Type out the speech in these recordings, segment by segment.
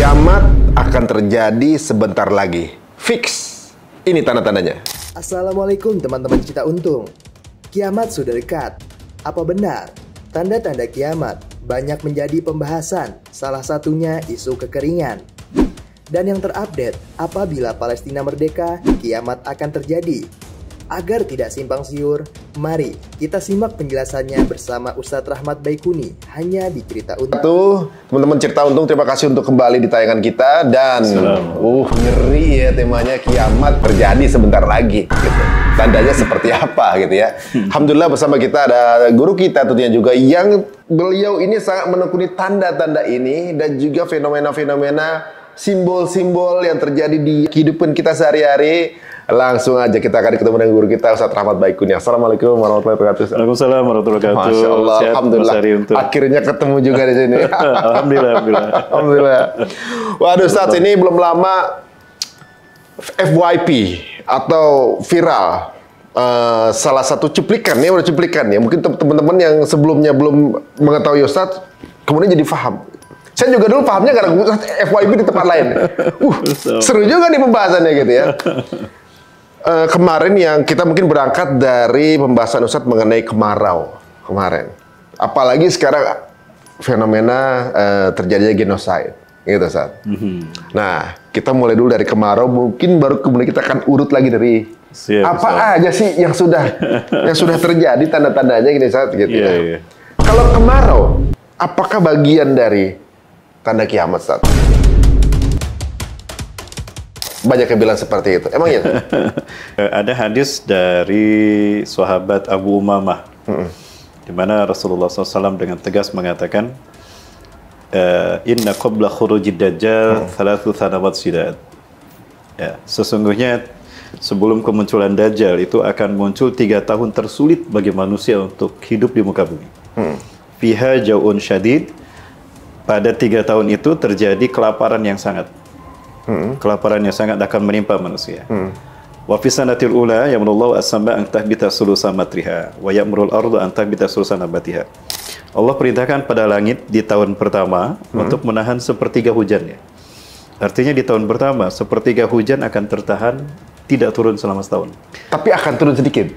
Kiamat akan terjadi sebentar lagi. Fix. Ini tanda-tandanya. Assalamualaikum teman-teman Cita Untung. Kiamat sudah dekat. Apa benar? Tanda-tanda kiamat banyak menjadi pembahasan, salah satunya isu kekeringan. Dan yang terupdate, apabila Palestina merdeka, kiamat akan terjadi. Agar tidak simpang siur, mari kita simak penjelasannya bersama Ustadz Rahmat Baikuni hanya di Cerita Untung. Teman-teman Cerita Untung, terima kasih untuk kembali di tayangan kita. Dan ngeri ya temanya, kiamat terjadi sebentar lagi gitu. Tandanya seperti apa gitu ya. Alhamdulillah bersama kita ada guru kita tentunya juga, yang beliau ini sangat menekuni tanda-tanda ini dan juga fenomena-fenomena, simbol-simbol yang terjadi di kehidupan kita sehari-hari. Langsung aja kita akan ketemu dengan guru kita, Ustadz Rahmat Baikuni. Assalamualaikum warahmatullahi wabarakatuh. Waalaikumsalam warahmatullahi wabarakatuh. Masya Allah, Sehat, alhamdulillah. Akhirnya ketemu juga di sini. Alhamdulillah. Waduh, Ustadz, ini belum lama FYP atau viral. Salah satu cuplikan ya, udah cuplikan ya. Mungkin teman-teman yang sebelumnya belum mengetahui Ustadz, kemudian jadi paham. Saya juga dulu pahamnya karena FYP di tempat lain. Seru juga nih pembahasannya gitu ya. Kemarin yang kita mungkin berangkat dari pembahasan Ustadz mengenai kemarau kemarin. Apalagi sekarang fenomena terjadinya genosida, gitu Ustadz. Nah, kita mulai dulu dari kemarau, mungkin baru kemudian kita akan urut lagi dari aja sih yang sudah terjadi tanda-tandanya gini Ustadz gitu ya. Kalau kemarau, apakah bagian dari tanda kiamat Ustadz? Banyak yang bilang seperti itu. Emang iya? Ada hadis dari sahabat Abu Umamah, di mana Rasulullah SAW dengan tegas mengatakan, Inna qabla khurujid dajjal thalathu thanawat sidad. Ya, sesungguhnya sebelum kemunculan Dajjal itu akan muncul 3 tahun tersulit bagi manusia untuk hidup di muka bumi. Fiha jau'un syadid. Pada 3 tahun itu terjadi kelaparan yang sangat. Kelaparan yang sangat akan menimpa manusia. Wa fi sanatil ula yamrullahu as-sama an tahbita sulusa matriha wa yamrul ardu an tahbita sulusa nabatiha. Allah perintahkan pada langit di tahun pertama untuk menahan sepertiga hujannya. Artinya di tahun pertama sepertiga hujan akan tertahan, tidak turun selama setahun. Tapi akan turun sedikit.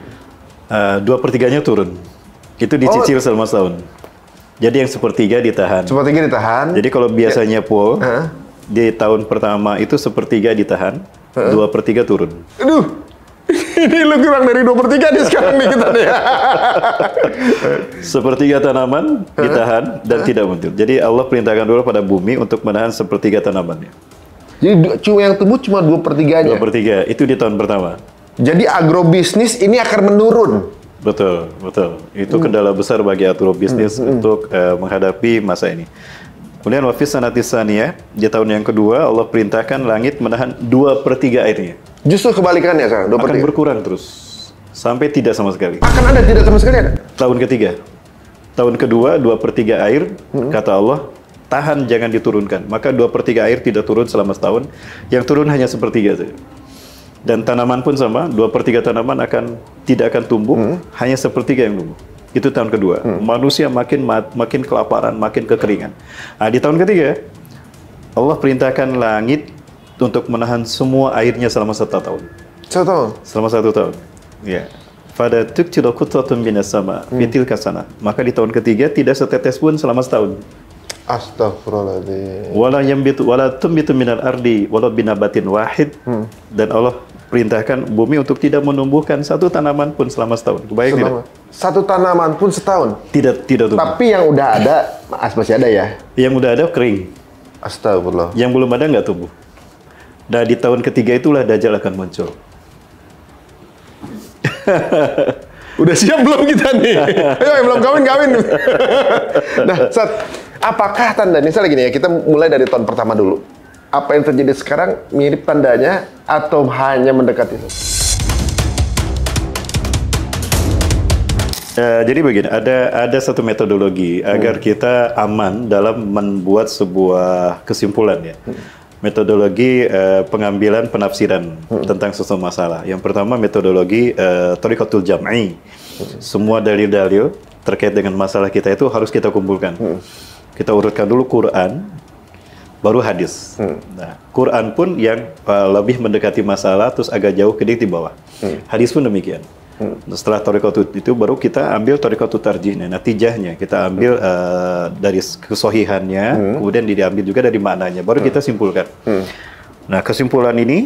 2/3-nya turun. Itu dicicil selama setahun. Jadi yang sepertiga ditahan. Sepertiga ditahan. Jadi kalau biasanya di tahun pertama itu sepertiga ditahan, 2/3 turun. Aduh, ini lu kurang dari 2/3 nih sekarang nih kita nih. Sepertiga tanaman ditahan dan tidak muncul. Jadi Allah perintahkan dulu pada bumi untuk menahan sepertiga tanamannya. Jadi yang tumbuh cuma 2/3-nya. 2/3 itu di tahun pertama. Jadi agrobisnis ini akan menurun. Betul. Itu kendala besar bagi agrobisnis untuk menghadapi masa ini. Kemudian wafis sanatis saniyah, di tahun yang kedua Allah perintahkan langit menahan 2/3 airnya. Justru kebalikannya sekarang, 2/3. Akan berkurang terus sampai tidak sama sekali. Akan ada tidak sama sekali ada. Tahun ketiga, tahun kedua 2/3 air, kata Allah, tahan jangan diturunkan. Maka 2/3 air tidak turun selama setahun, yang turun hanya sepertiga saja. Dan tanaman pun sama, 2/3 tanaman tidak akan tumbuh, hanya sepertiga yang tumbuh. Itu tahun kedua. Manusia makin kelaparan, makin kekeringan. Nah, di tahun ketiga, Allah perintahkan langit untuk menahan semua airnya selama 1 tahun. 1 tahun? Selama 1 tahun. Ya. Pada tuktilu qutratun minas sama, fitil kasana. Maka di tahun ketiga tidak setetes pun selama setahun. Astagfirullahaladzim. Wala tumbitu minal ardi wala binabatin wahid. Dan Allah perintahkan bumi untuk tidak menumbuhkan 1 tanaman pun selama setahun. Kebayang tidak? 1 tanaman pun setahun? Tidak tumbuh. Tapi yang udah ada, masih ada ya? Yang udah ada kering. Astagfirullah. Yang belum ada nggak tumbuh. Dan di tahun ketiga itulah Dajjal akan muncul. Udah siap belum kita nih? Ayo, belum kawin. Nah, apakah tanda, misalnya gini ya, kita mulai dari tahun pertama dulu. Apa yang terjadi sekarang mirip tandanya atau hanya mendekati itu? Jadi begini, ada satu metodologi agar kita aman dalam membuat sebuah kesimpulan ya. Metodologi pengambilan penafsiran tentang sesuatu masalah. Yang pertama metodologi Thariqatul Jam'i. Semua dalil-dalil terkait dengan masalah kita itu harus kita kumpulkan. Kita urutkan dulu Quran, baru hadis. Nah, Quran pun yang lebih mendekati masalah, terus agak jauh kedikit di bawah. Hadis pun demikian. Setelah thariqatut itu baru kita ambil thariqatut tarjih. Nah, natijahnya kita ambil dari kesohihannya, kemudian diambil juga dari maknanya, baru kita simpulkan. Nah, kesimpulan ini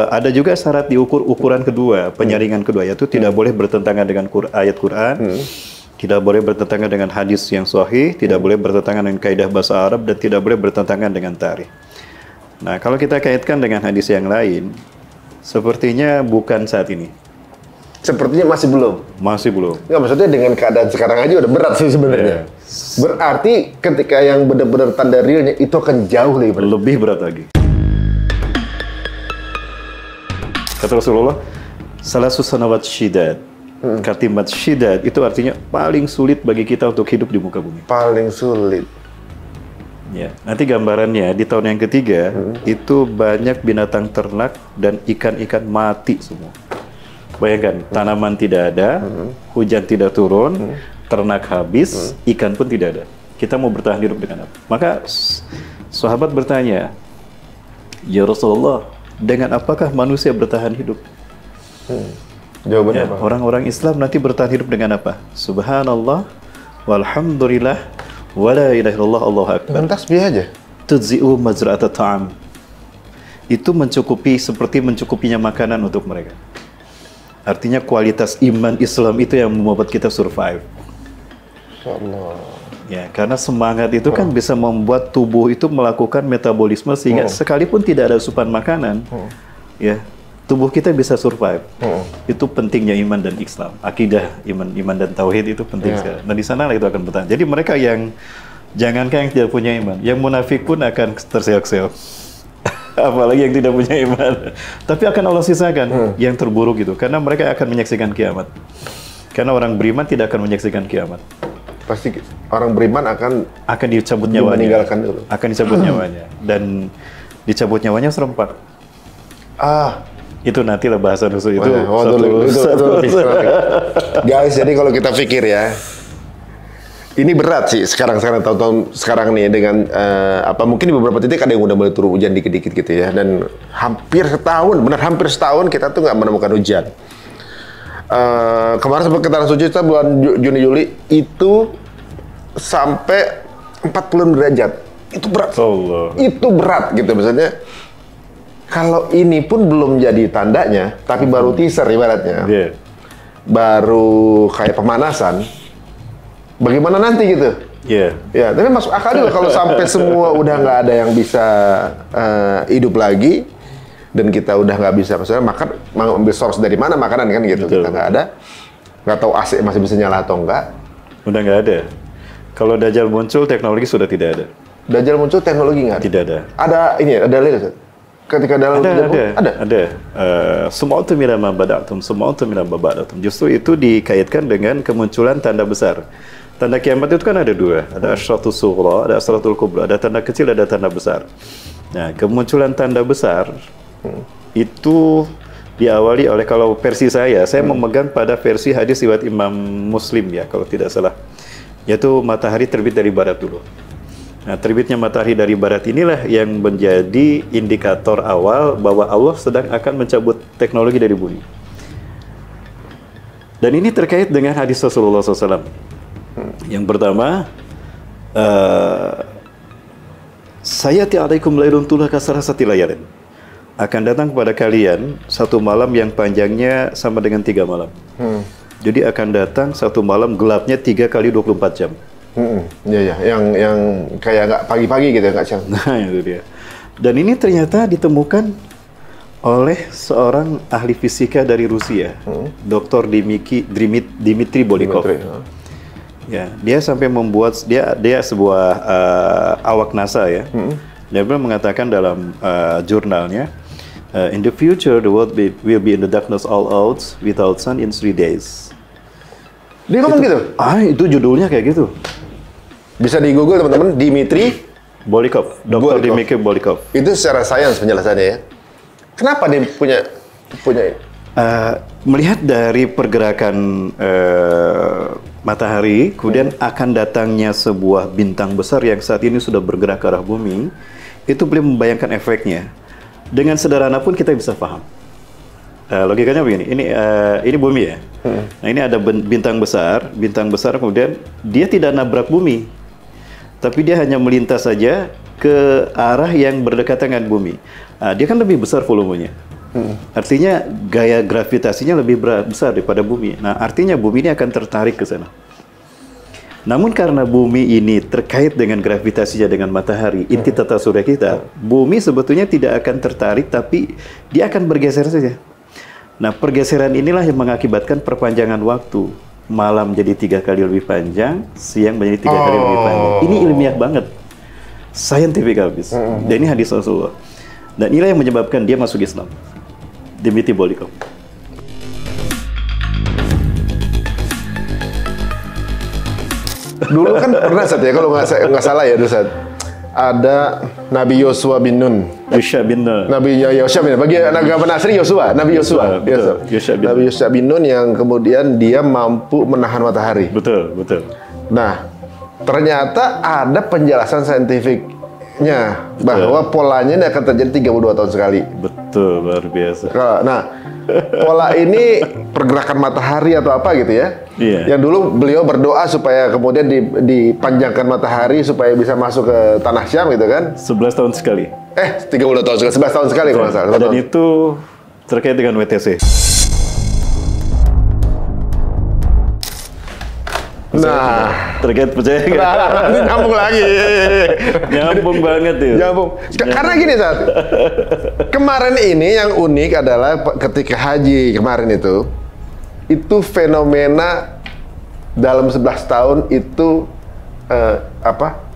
ada juga syarat diukur ukuran kedua, penyaringan kedua, yaitu tidak boleh bertentangan dengan ayat Quran, tidak boleh bertentangan dengan hadis yang sahih, tidak boleh bertentangan dengan kaidah bahasa Arab, dan tidak boleh bertentangan dengan tarikh. Nah, kalau kita kaitkan dengan hadis yang lain, sepertinya bukan saat ini. Sepertinya masih belum. Masih belum. Nggak, maksudnya dengan keadaan sekarang aja udah berat sih sebenarnya. Berarti ketika yang benar-benar tanda realnya itu akan jauh lebih berat. Lebih berat lagi. Kata Rasulullah, salasu sanawat syidad. Kalimat syidad itu artinya paling sulit bagi kita untuk hidup di muka bumi. Paling sulit. Ya, nanti gambarannya di tahun yang ketiga itu banyak binatang ternak dan ikan-ikan mati semua. Bayangkan, tanaman tidak ada, hujan tidak turun, ternak habis, ikan pun tidak ada. Kita mau bertahan hidup dengan apa? Maka sahabat bertanya, ya Rasulullah, dengan apakah manusia bertahan hidup? Jawabannya Ya, apa? orang-orang Islam nanti bertahan hidup dengan apa? Subhanallah, walhamdulillah, wala ilaha illallah, Allahu akbar. Dan tasbih aja. Tudzi'u mazra'ata ta'am. Itu mencukupi, seperti mencukupinya makanan untuk mereka. Artinya kualitas iman Islam itu yang membuat kita survive. Allah. Ya, karena semangat itu kan bisa membuat tubuh itu melakukan metabolisme sehingga sekalipun tidak ada asupan makanan, ya, tubuh kita bisa survive. Itu pentingnya iman dan Islam. Akidah iman dan tauhid itu penting sekali. Dan di sana itu akan bertahan. Jadi mereka yang jangankan yang tidak punya iman, yang munafik pun akan terseok-seok. Apalagi yang tidak punya iman. Tapi akan Allah sisakan yang terburuk itu, karena mereka akan menyaksikan kiamat. Karena orang beriman tidak akan menyaksikan kiamat. Pasti orang beriman akan dicabut nyawanya. meninggalkan dulu. Akan dicabut nyawanya. Dan dicabut nyawanya serempak. Itu nantilah bahasa nusul itu. Guys, jadi kalau kita pikir ya, ini berat sih sekarang tahun-tahun sekarang nih dengan mungkin di beberapa titik ada yang udah mulai turun hujan dikit-dikit gitu ya, dan hampir setahun kita tuh nggak menemukan hujan. Kemarin sempat kita suci kita bulan Juni Juli itu sampai 40 derajat. Itu berat. Allah. Itu berat gitu misalnya. Kalau ini pun belum jadi tandanya, tapi baru teaser ibaratnya. Baru kayak pemanasan. Bagaimana nanti gitu? Ya, tapi masuk akal juga kalau sampai semua udah nggak ada yang bisa hidup lagi. Dan kita udah nggak bisa, maksudnya makan, mau ambil source dari mana makanan kan gitu. Betul. Kita nggak ada, nggak tahu AC masih bisa nyala atau enggak. Udah nggak ada. Kalau Dajjal muncul, teknologi sudah tidak ada. Dajjal muncul, teknologi nggak ada? Tidak ada. Ada ini, ada lihat. Ketika dalam ada. Semua mimma bada'tum, semua mimma bada'tum. Justru itu dikaitkan dengan kemunculan tanda besar. Tanda kiamat itu kan ada dua, ada asyratus sughra, ada asyratul kubra, ada tanda kecil, ada tanda besar. Nah, kemunculan tanda besar itu diawali oleh, kalau versi saya memegang pada versi hadis riwayat Imam Muslim ya, kalau tidak salah, yaitu matahari terbit dari barat dulu. Nah, terbitnya matahari dari barat inilah yang menjadi indikator awal bahwa Allah sedang akan mencabut teknologi dari bumi. Dan ini terkait dengan hadis Rasulullah SAW. Yang pertama, sayati alaikum lailun tula kasarasati layalin. Akan datang kepada kalian satu malam yang panjangnya sama dengan 3 malam. Jadi akan datang satu malam gelapnya 3 kali 24 jam. Iya, yang kayak nggak pagi-pagi gitu, nggak siang. Nah, itu dia. Dan ini ternyata ditemukan oleh seorang ahli fisika dari Rusia, Dr. Dmitri Bolikov. Ya, dia sampai membuat dia sebuah awak NASA ya. Dia pernah mengatakan dalam jurnalnya, in the future the world will be in the darkness all out without sun in 3 days. Dia ngomong gitu? Itu judulnya kayak gitu. Bisa di Google teman-teman, Dmitri Bolikov, Dr. Dmitri Bolikov. Itu secara sains penjelasannya ya. Kenapa dia punya melihat dari pergerakan matahari, kemudian akan datangnya sebuah bintang besar yang saat ini sudah bergerak ke arah bumi, itu beliau membayangkan efeknya. Dengan sederhana pun kita bisa paham. Logikanya begini, ini bumi ya. Nah ini ada bintang besar kemudian dia tidak nabrak bumi, tapi dia hanya melintas saja ke arah yang berdekatan dengan bumi. Dia kan lebih besar volumenya. Artinya gaya gravitasinya lebih besar daripada bumi. Nah artinya bumi ini akan tertarik ke sana. Namun karena bumi ini terkait dengan gravitasinya dengan matahari, inti tata surya kita, bumi sebetulnya tidak akan tertarik, tapi dia akan bergeser saja. Nah pergeseran inilah yang mengakibatkan perpanjangan waktu. Malam jadi 3 kali lebih panjang, siang menjadi 3 kali lebih panjang. Ini ilmiah banget, scientific habis. Dan ini hadis Rasulullah. Dan inilah yang menyebabkan dia masuk Islam. Dimiti Bolikom. Dulu kan pernah Sat ya, kalau nggak salah ya dulu Sat, ada Nabi Yosua bin Nun. Yosua bin Nun. Nabi Yosua bin Nun. Bagi agama Nasri Yosua, Nabi Yosua. Nabi Yosua bin Nun yang kemudian dia mampu menahan matahari. Betul, betul. Nah, ternyata ada penjelasan saintifiknya bahwa polanya ini akan terjadi 32 tahun sekali. Betul, luar biasa. Nah, pola ini pergerakan matahari atau apa gitu ya? Iya. Yang dulu beliau berdoa supaya kemudian dipanjangkan matahari supaya bisa masuk ke tanah Syam gitu kan? 11 tahun sekali. 32 tahun sekali, 11 tahun sekali kalau nggak salah. Dan itu terkait dengan WTC. Nah, terkait percaya nggak? ini nyambung lagi. Nyambung banget ya. Nyambung. Karena gini Sat, kemarin ini yang unik adalah ketika haji kemarin itu fenomena dalam 11 tahun itu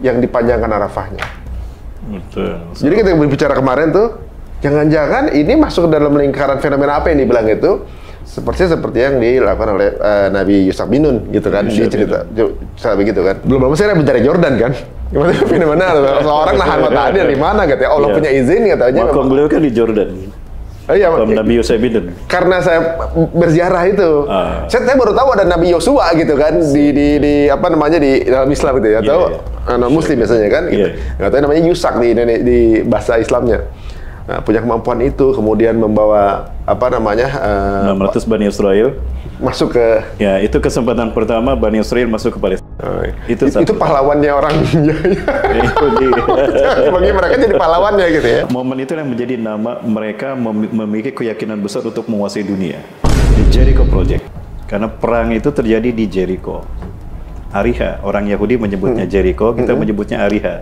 yang dipanjangkan Arafahnya. Betul. Jadi kita berbicara kemarin tuh, jangan-jangan ini masuk ke dalam lingkaran fenomena apa yang dibilang itu? Seperti yang dilakukan oleh Nabi Yusuf bin Nun gitu kan, di cerita begitu kan. Belum lama saya mencari Jordan kan. Gimana fenomena seorang nahan matahari dari mana gitu ya? Allah punya izin katanya. Makom beliau kan di Jordan. Iya, Nabi Yusuf bin Nun. Karena saya berziarah itu, saya baru tahu ada Nabi Yosua gitu kan di apa namanya di dalam Islam gitu ya, atau Muslim biasanya kan gitu. Nggak tahu namanya Yusak di bahasa Islamnya. Nah, punya kemampuan itu, kemudian membawa apa namanya 600 Bani Israel masuk ke itu kesempatan pertama Bani Israel masuk ke Palestina. Itu pahlawannya orang itu bagi mereka jadi pahlawannya gitu ya. Momen itu yang menjadi nama mereka memiliki keyakinan besar untuk menguasai dunia. The Jericho Project. Karena perang itu terjadi di Jericho. Ariha, orang Yahudi menyebutnya Jericho, kita menyebutnya Ariha.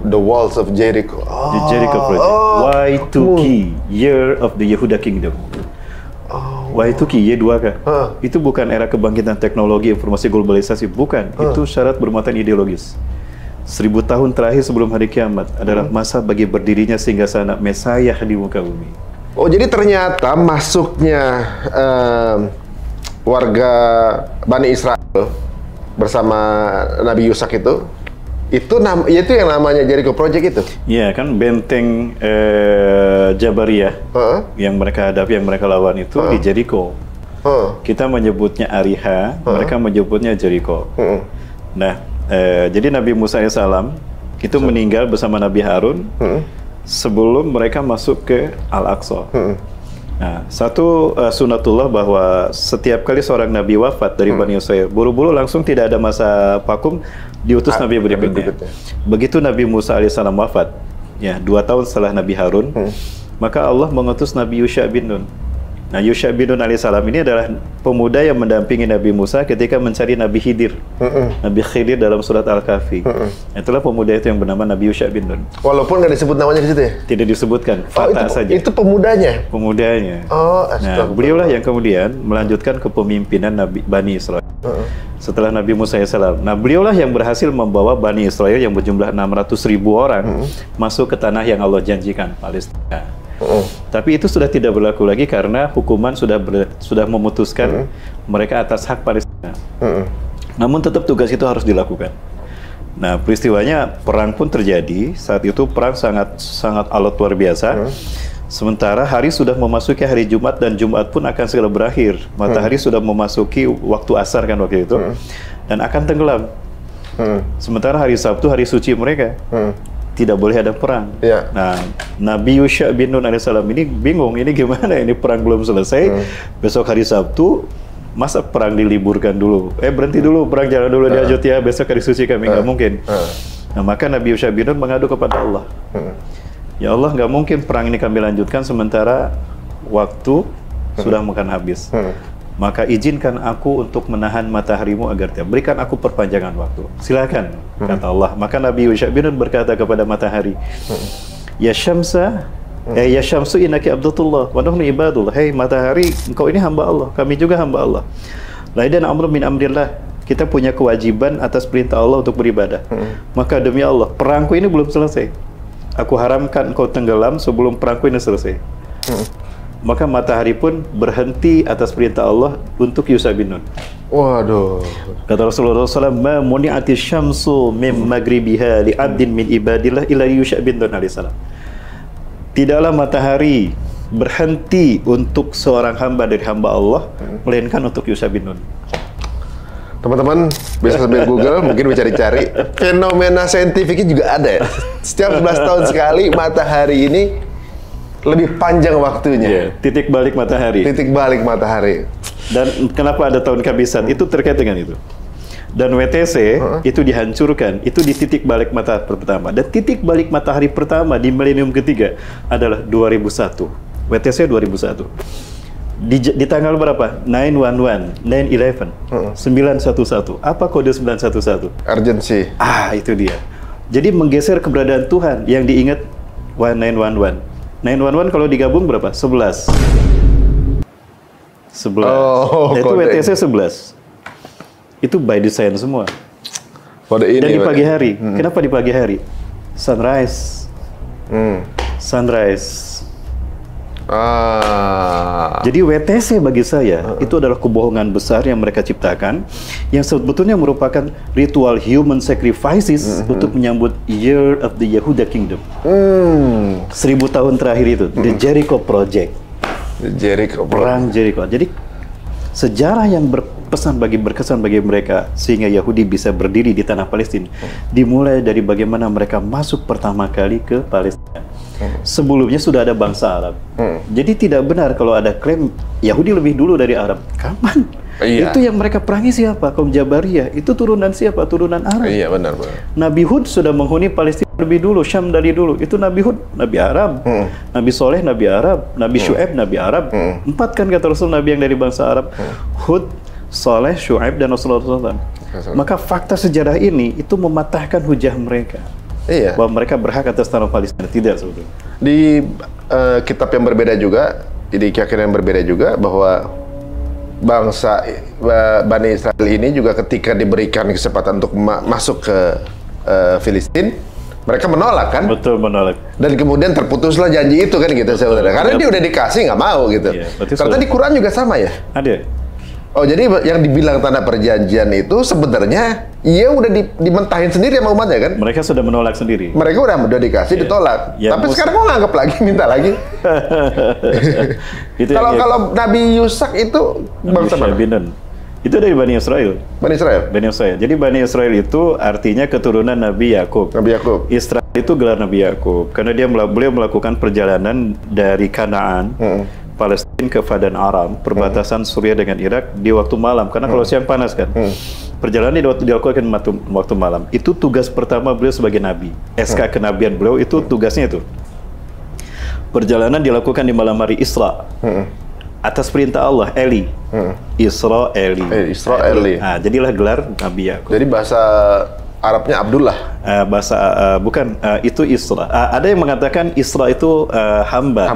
The Walls of Jericho. The Jericho Project. Y2K, Year of the Yehuda Kingdom. Y2K, Y2K. Itu bukan era kebangkitan teknologi, informasi, globalisasi, bukan. Itu syarat bermuatan ideologis. 1000 tahun terakhir sebelum hari kiamat adalah masa bagi berdirinya singgasana Mesayah di muka bumi. Oh, jadi ternyata masuknya warga Bani Israel bersama Nabi Yusak itu yang namanya Jericho Project itu? Iya kan, benteng Jabariyah yang mereka hadapi, yang mereka lawan itu di Jericho. Kita menyebutnya Ariha, mereka menyebutnya Jericho. Nah, jadi Nabi Musa AS itu meninggal bersama Nabi Harun sebelum mereka masuk ke Al-Aqsa. Nah, satu sunatullah bahwa setiap kali seorang Nabi wafat dari Bani Israel, buru-buru langsung tidak ada masa vakum, diutus Nabi berikutnya. Begitu Nabi Musa AS wafat, 2 tahun setelah Nabi Harun, maka Allah mengutus Nabi Yusha bin Nun. Nah, Yusha bin Nun AS ini adalah pemuda yang mendampingi Nabi Musa ketika mencari Nabi Khidir. Nabi Khidir dalam surat Al-Kahfi. Itulah pemuda itu yang bernama Nabi Yusha bin Nun. Walaupun nggak disebut namanya di situ ya? Tidak disebutkan, Fatah saja. Itu pemudanya? Pemudanya. Nah, beliaulah yang kemudian melanjutkan kepemimpinan Bani Israel. Setelah Nabi Musa AS. Nah, beliaulah yang berhasil membawa Bani Israel yang berjumlah 600.000 orang masuk ke tanah yang Allah janjikan, Palestina. Tapi itu sudah tidak berlaku lagi karena hukuman sudah memutuskan mereka atas hak Palestina. Namun tetap tugas itu harus dilakukan. Nah, peristiwanya perang pun terjadi. Saat itu perang sangat alot luar biasa. Sementara hari sudah memasuki hari Jumat dan Jumat pun akan segera berakhir. Matahari sudah memasuki waktu asar kan waktu itu dan akan tenggelam. Sementara hari Sabtu hari suci mereka. tidak boleh ada perang. Ya. Nah, Nabi Yusha bin Nun alaihissalam ini bingung, ini gimana, ini perang belum selesai, besok hari Sabtu, masa perang diliburkan dulu? Berhenti dulu, perang jalan dulu, diajut ya, besok hari suci kami, nggak mungkin. Nah, maka Nabi Yusha bin Nun mengadu kepada Allah. Ya Allah, nggak mungkin perang ini kami lanjutkan sementara waktu sudah makan habis. Maka izinkan aku untuk menahan mataharimu agar tidak. Berikan aku perpanjangan waktu. Silakan, kata Allah. Maka Nabi Yusha bin Nun berkata kepada matahari, Ya Syamsa, ya Syamsu innaki abdullah, wa nahnu ibadullah. Hei matahari, engkau ini hamba Allah, kami juga hamba Allah. Laidan amru min amrillah. Kita punya kewajiban atas perintah Allah untuk beribadah. Maka demi Allah, perangku ini belum selesai. Aku haramkan engkau tenggelam sebelum perangku ini selesai. Maka matahari pun berhenti atas perintah Allah untuk Yusha bin Nun. Waduh. Kata Rasulullah SAW, Ma muni'ati syamsu min magribiha li'abdin min ibadillah ila Yusha bin Nun alaihissalam. Tidaklah matahari berhenti untuk seorang hamba dari hamba Allah, melainkan untuk Yusha bin Nun. Teman-teman bisa sambil Google, mungkin bisa dicari. Fenomena saintifiknya juga ada ya. Setiap 11 tahun sekali matahari ini lebih panjang waktunya. Titik balik matahari. Titik balik matahari. Dan kenapa ada tahun kehabisan? Itu terkait dengan itu. Dan WTC itu dihancurkan, itu di titik balik matahari pertama. Dan titik balik matahari pertama di milenium ketiga adalah 2001. WTC 2001. Di tanggal berapa? 911, 911, 911. Apa kode 911? Urgency. Itu dia. Jadi menggeser keberadaan Tuhan yang diingat 911. 911 kalau digabung berapa? 11. 11. Itu WTC 11. Itu by design semua. Kode ini. Dan di pagi hari. Kenapa di pagi hari? Sunrise. Sunrise. Jadi WTC bagi saya itu adalah kebohongan besar yang mereka ciptakan, yang sebetulnya merupakan ritual human sacrifices untuk menyambut Year of the Yehuda Kingdom. 1000 tahun terakhir itu, The Jericho Project. Perang Jericho. Jadi sejarah yang berkesan bagi mereka sehingga Yahudi bisa berdiri di tanah Palestina dimulai dari bagaimana mereka masuk pertama kali ke Palestina. Sebelumnya sudah ada bangsa Arab. Jadi tidak benar kalau ada klaim Yahudi lebih dulu dari Arab. Kapan? Itu yang mereka perangi siapa? Kaum Jabariyah. Itu turunan siapa? Turunan Arab. Iya, benar. Nabi Hud sudah menghuni Palestina lebih dulu, Syam dari dulu. Itu Nabi Hud, Nabi Arab. Nabi Soleh, Nabi Arab. Nabi Syu'aib, Nabi Arab. 4 kan kata Rasul Nabi yang dari bangsa Arab. Hud, Soleh, Syu'aib, dan Rasulullah SAW. Maka fakta sejarah ini itu mematahkan hujah mereka. Iya. Bahwa mereka berhak atas tanah Palestina. Tidak sebetulnya. Di kitab yang berbeda juga, di keyakinan yang berbeda juga, bahwa bangsa Bani Israel ini juga ketika diberikan kesempatan untuk masuk ke Filistin, mereka menolak kan? Betul, menolak. Dan kemudian terputuslah janji itu kan gitu, saudara. Karena dia udah dikasih nggak mau gitu. Iya, ternyata di Quran juga sama ya? Ada. Oh, jadi yang dibilang tanda perjanjian itu sebenarnya ia udah dimentahin sendiri sama umatnya kan? Mereka sudah menolak sendiri. Mereka udah dikasih, ditolak. Ya, tapi sekarang kok nganggap lagi, minta lagi. Kalau Nabi Yusak itu bangsa mana? Itu dari Bani Israel. Bani Israel? Bani Israel. Jadi Bani Israel itu artinya keturunan Nabi Yakub. Nabi Yakub. Israel itu gelar Nabi Yakub. Karena beliau melakukan perjalanan dari Kanaan, Palestina ke Padan Aram, perbatasan Suriah dengan Irak di waktu malam. Karena kalau siang panas kan. Perjalanan dilakukan waktu malam. Itu tugas pertama beliau sebagai Nabi. SK kenabian beliau itu tugasnya itu. Perjalanan dilakukan di malam hari Isra. Atas perintah Allah, Eli. Isra Eli. Isra Eli. Nah, jadilah gelar Nabi Yakub. Jadi bahasa Arabnya Abdullah. Bukan, itu Isra. Ada yang mengatakan Isra itu hamba.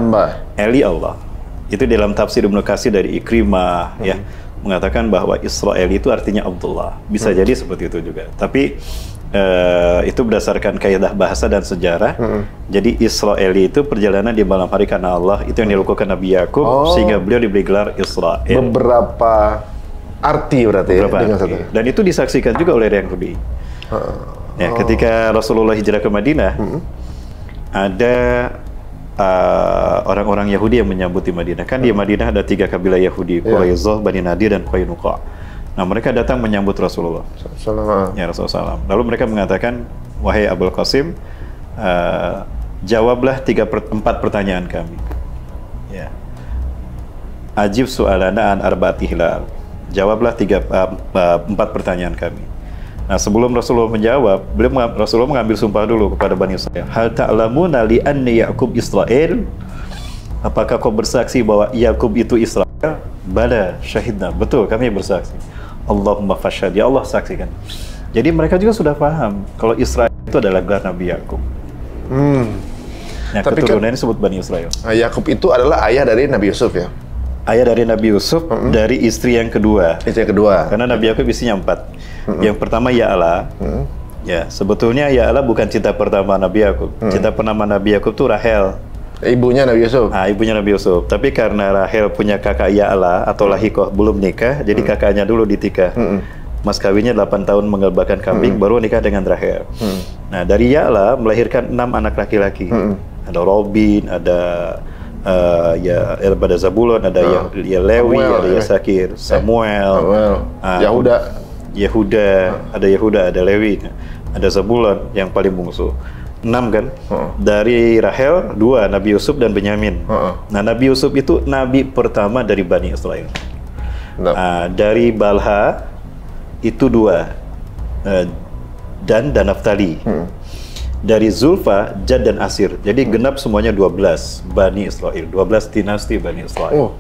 Eli Allah. Itu dalam tafsir Ibnu Katsir dari Ikrimah ya, mengatakan bahwa Israel itu artinya Abdullah. Bisa jadi seperti itu juga. Tapi itu berdasarkan kaidah bahasa dan sejarah. Jadi Israel itu perjalanan di malam hari karena Allah, itu yang dilakukan Nabi Yakub sehingga beliau diberi gelar Israel. Beberapa arti berarti dengan satu. Dan itu disaksikan juga oleh Yahudi. Ya, ketika Rasulullah hijrah ke Madinah, ada orang-orang Yahudi yang menyambut di Madinah. Kan di Madinah ada 3 kabilah Yahudi, Quraisyah, Bani Nadir, dan Qainuqa. Nah, mereka datang menyambut Rasulullah. Ya, Rasulullah SAW. Lalu mereka mengatakan, wahai Abul Qasim, jawablah 4 pertanyaan kami. Ya. Ajib su'alana an arba'ati hilal. Jawablah 4 pertanyaan kami. Nah, sebelum Rasulullah menjawab, Rasulullah mengambil sumpah dulu kepada Bani Israil. Hal ta'lamuna li anni Ya'qub Israel? Apakah kau bersaksi bahwa Ya'qub itu Israel? Bala, syahidna. Betul, kami bersaksi. Allahumma fashhad. Ya Allah, saksikan. Jadi mereka juga sudah paham kalau Israel itu adalah gelar Nabi Ya'qub. Nah, tapi keturunannya disebut Bani Israil. Ya'qub itu adalah ayah dari Nabi Yusuf ya? Ayah dari Nabi Yusuf dari istri yang kedua. Istri yang kedua. Karena Nabi Ya'qub istrinya 4. Yang pertama Ya'la. Ya, sebetulnya Ya'la bukan cinta pertama Nabi Ya'qub. Cinta pertama Nabi Ya'qub itu Rahel. Ibunya Nabi Yusuf. Ibunya Nabi Yusuf. Tapi karena Rahel punya kakak Ya'la atau Lahikoh belum nikah, jadi kakaknya dulu ditikah. Mas kawinnya 8 tahun menggelbahkan kambing, baru nikah dengan Rahel. Nah, dari Ya'la melahirkan 6 anak laki-laki. Ada Robin, ada pada Zabulon, ada ya Lewi, ada Yasakir, Samuel, Yehuda, ada Lewi, ada Zabulon yang paling bungsu. 6 kan? Dari Rahel 2, Nabi Yusuf dan Benyamin. Nah, Nabi Yusuf itu nabi pertama dari Bani Israil. Dari Balha itu 2, Dan Naftali. Dari Zulfa, Jad dan Asir. Jadi genap semuanya 12 Bani Israil, 12 dinasti Bani Israil.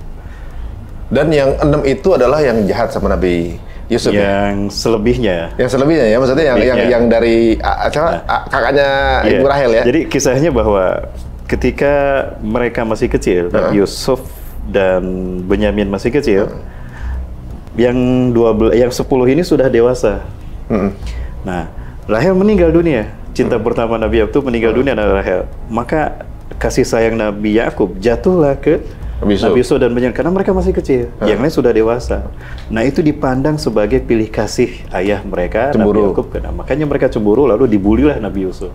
Dan yang 6 itu adalah yang jahat sama Nabi Yusuf. Yang selebihnya. Yang selebihnya ya, maksudnya yang dari kakaknya Ibu Rahel ya. Jadi kisahnya bahwa ketika mereka masih kecil, Nabi Yusuf dan Benyamin masih kecil, yang 10 ini sudah dewasa. Nah, Rahel meninggal dunia. Cinta pertama Nabi Ya'qub meninggal dunia adalah Rahel. Maka kasih sayang Nabi Ya'qub jatuhlah ke Nabi Yusuf dan Benyamin karena mereka masih kecil. Yang lain sudah dewasa. Nah, itu dipandang sebagai pilih kasih ayah mereka, Nabi Ya'qub. Makanya mereka cemburu, lalu dibulilah Nabi Yusuf.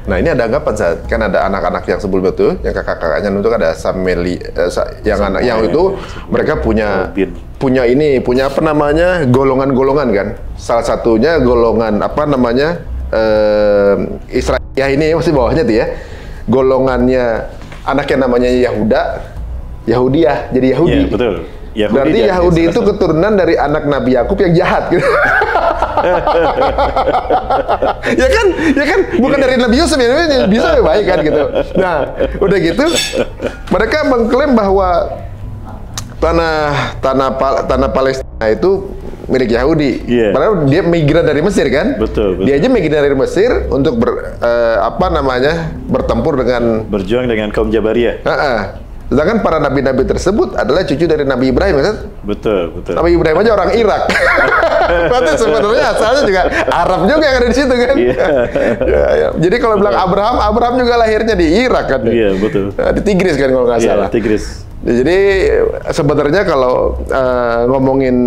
Nah, ini ada anggapan saat kan ada anak-anak yang sebelum itu, yang kakak-kakaknya itu ada Sameli, yang itu mereka punya apa namanya, golongan-golongan kan. Salah satunya golongan apa namanya, Israel ya, ini masih bawahnya tuh ya. Golongannya anaknya namanya Yahudiyah, jadi Yahudi. Ya, betul. Yahudi berarti Yahudi itu keturunan dari anak Nabi Ya'qub yang jahat gitu. ya kan bukan dari Nabi Yusuf ya, bisa baik kan gitu. Nah, udah gitu mereka mengklaim bahwa tanah Palestina itu milik Yahudi. Padahal dia migran dari Mesir kan? Betul. Dia aja migran dari Mesir untuk bertempur dengan berjuang dengan kaum Jabariyah. Sedangkan para nabi-nabi tersebut adalah cucu dari Nabi Ibrahim, kan? Betul. Nabi Ibrahim aja orang Irak. Berarti sebenarnya asalnya juga Arab juga yang ada di situ kan? Ya. Jadi kalau bilang Abraham juga lahirnya di Irak kan? Iya, betul. Di Tigris kan kalau nggak salah. Tigris. Jadi sebenarnya kalau ngomongin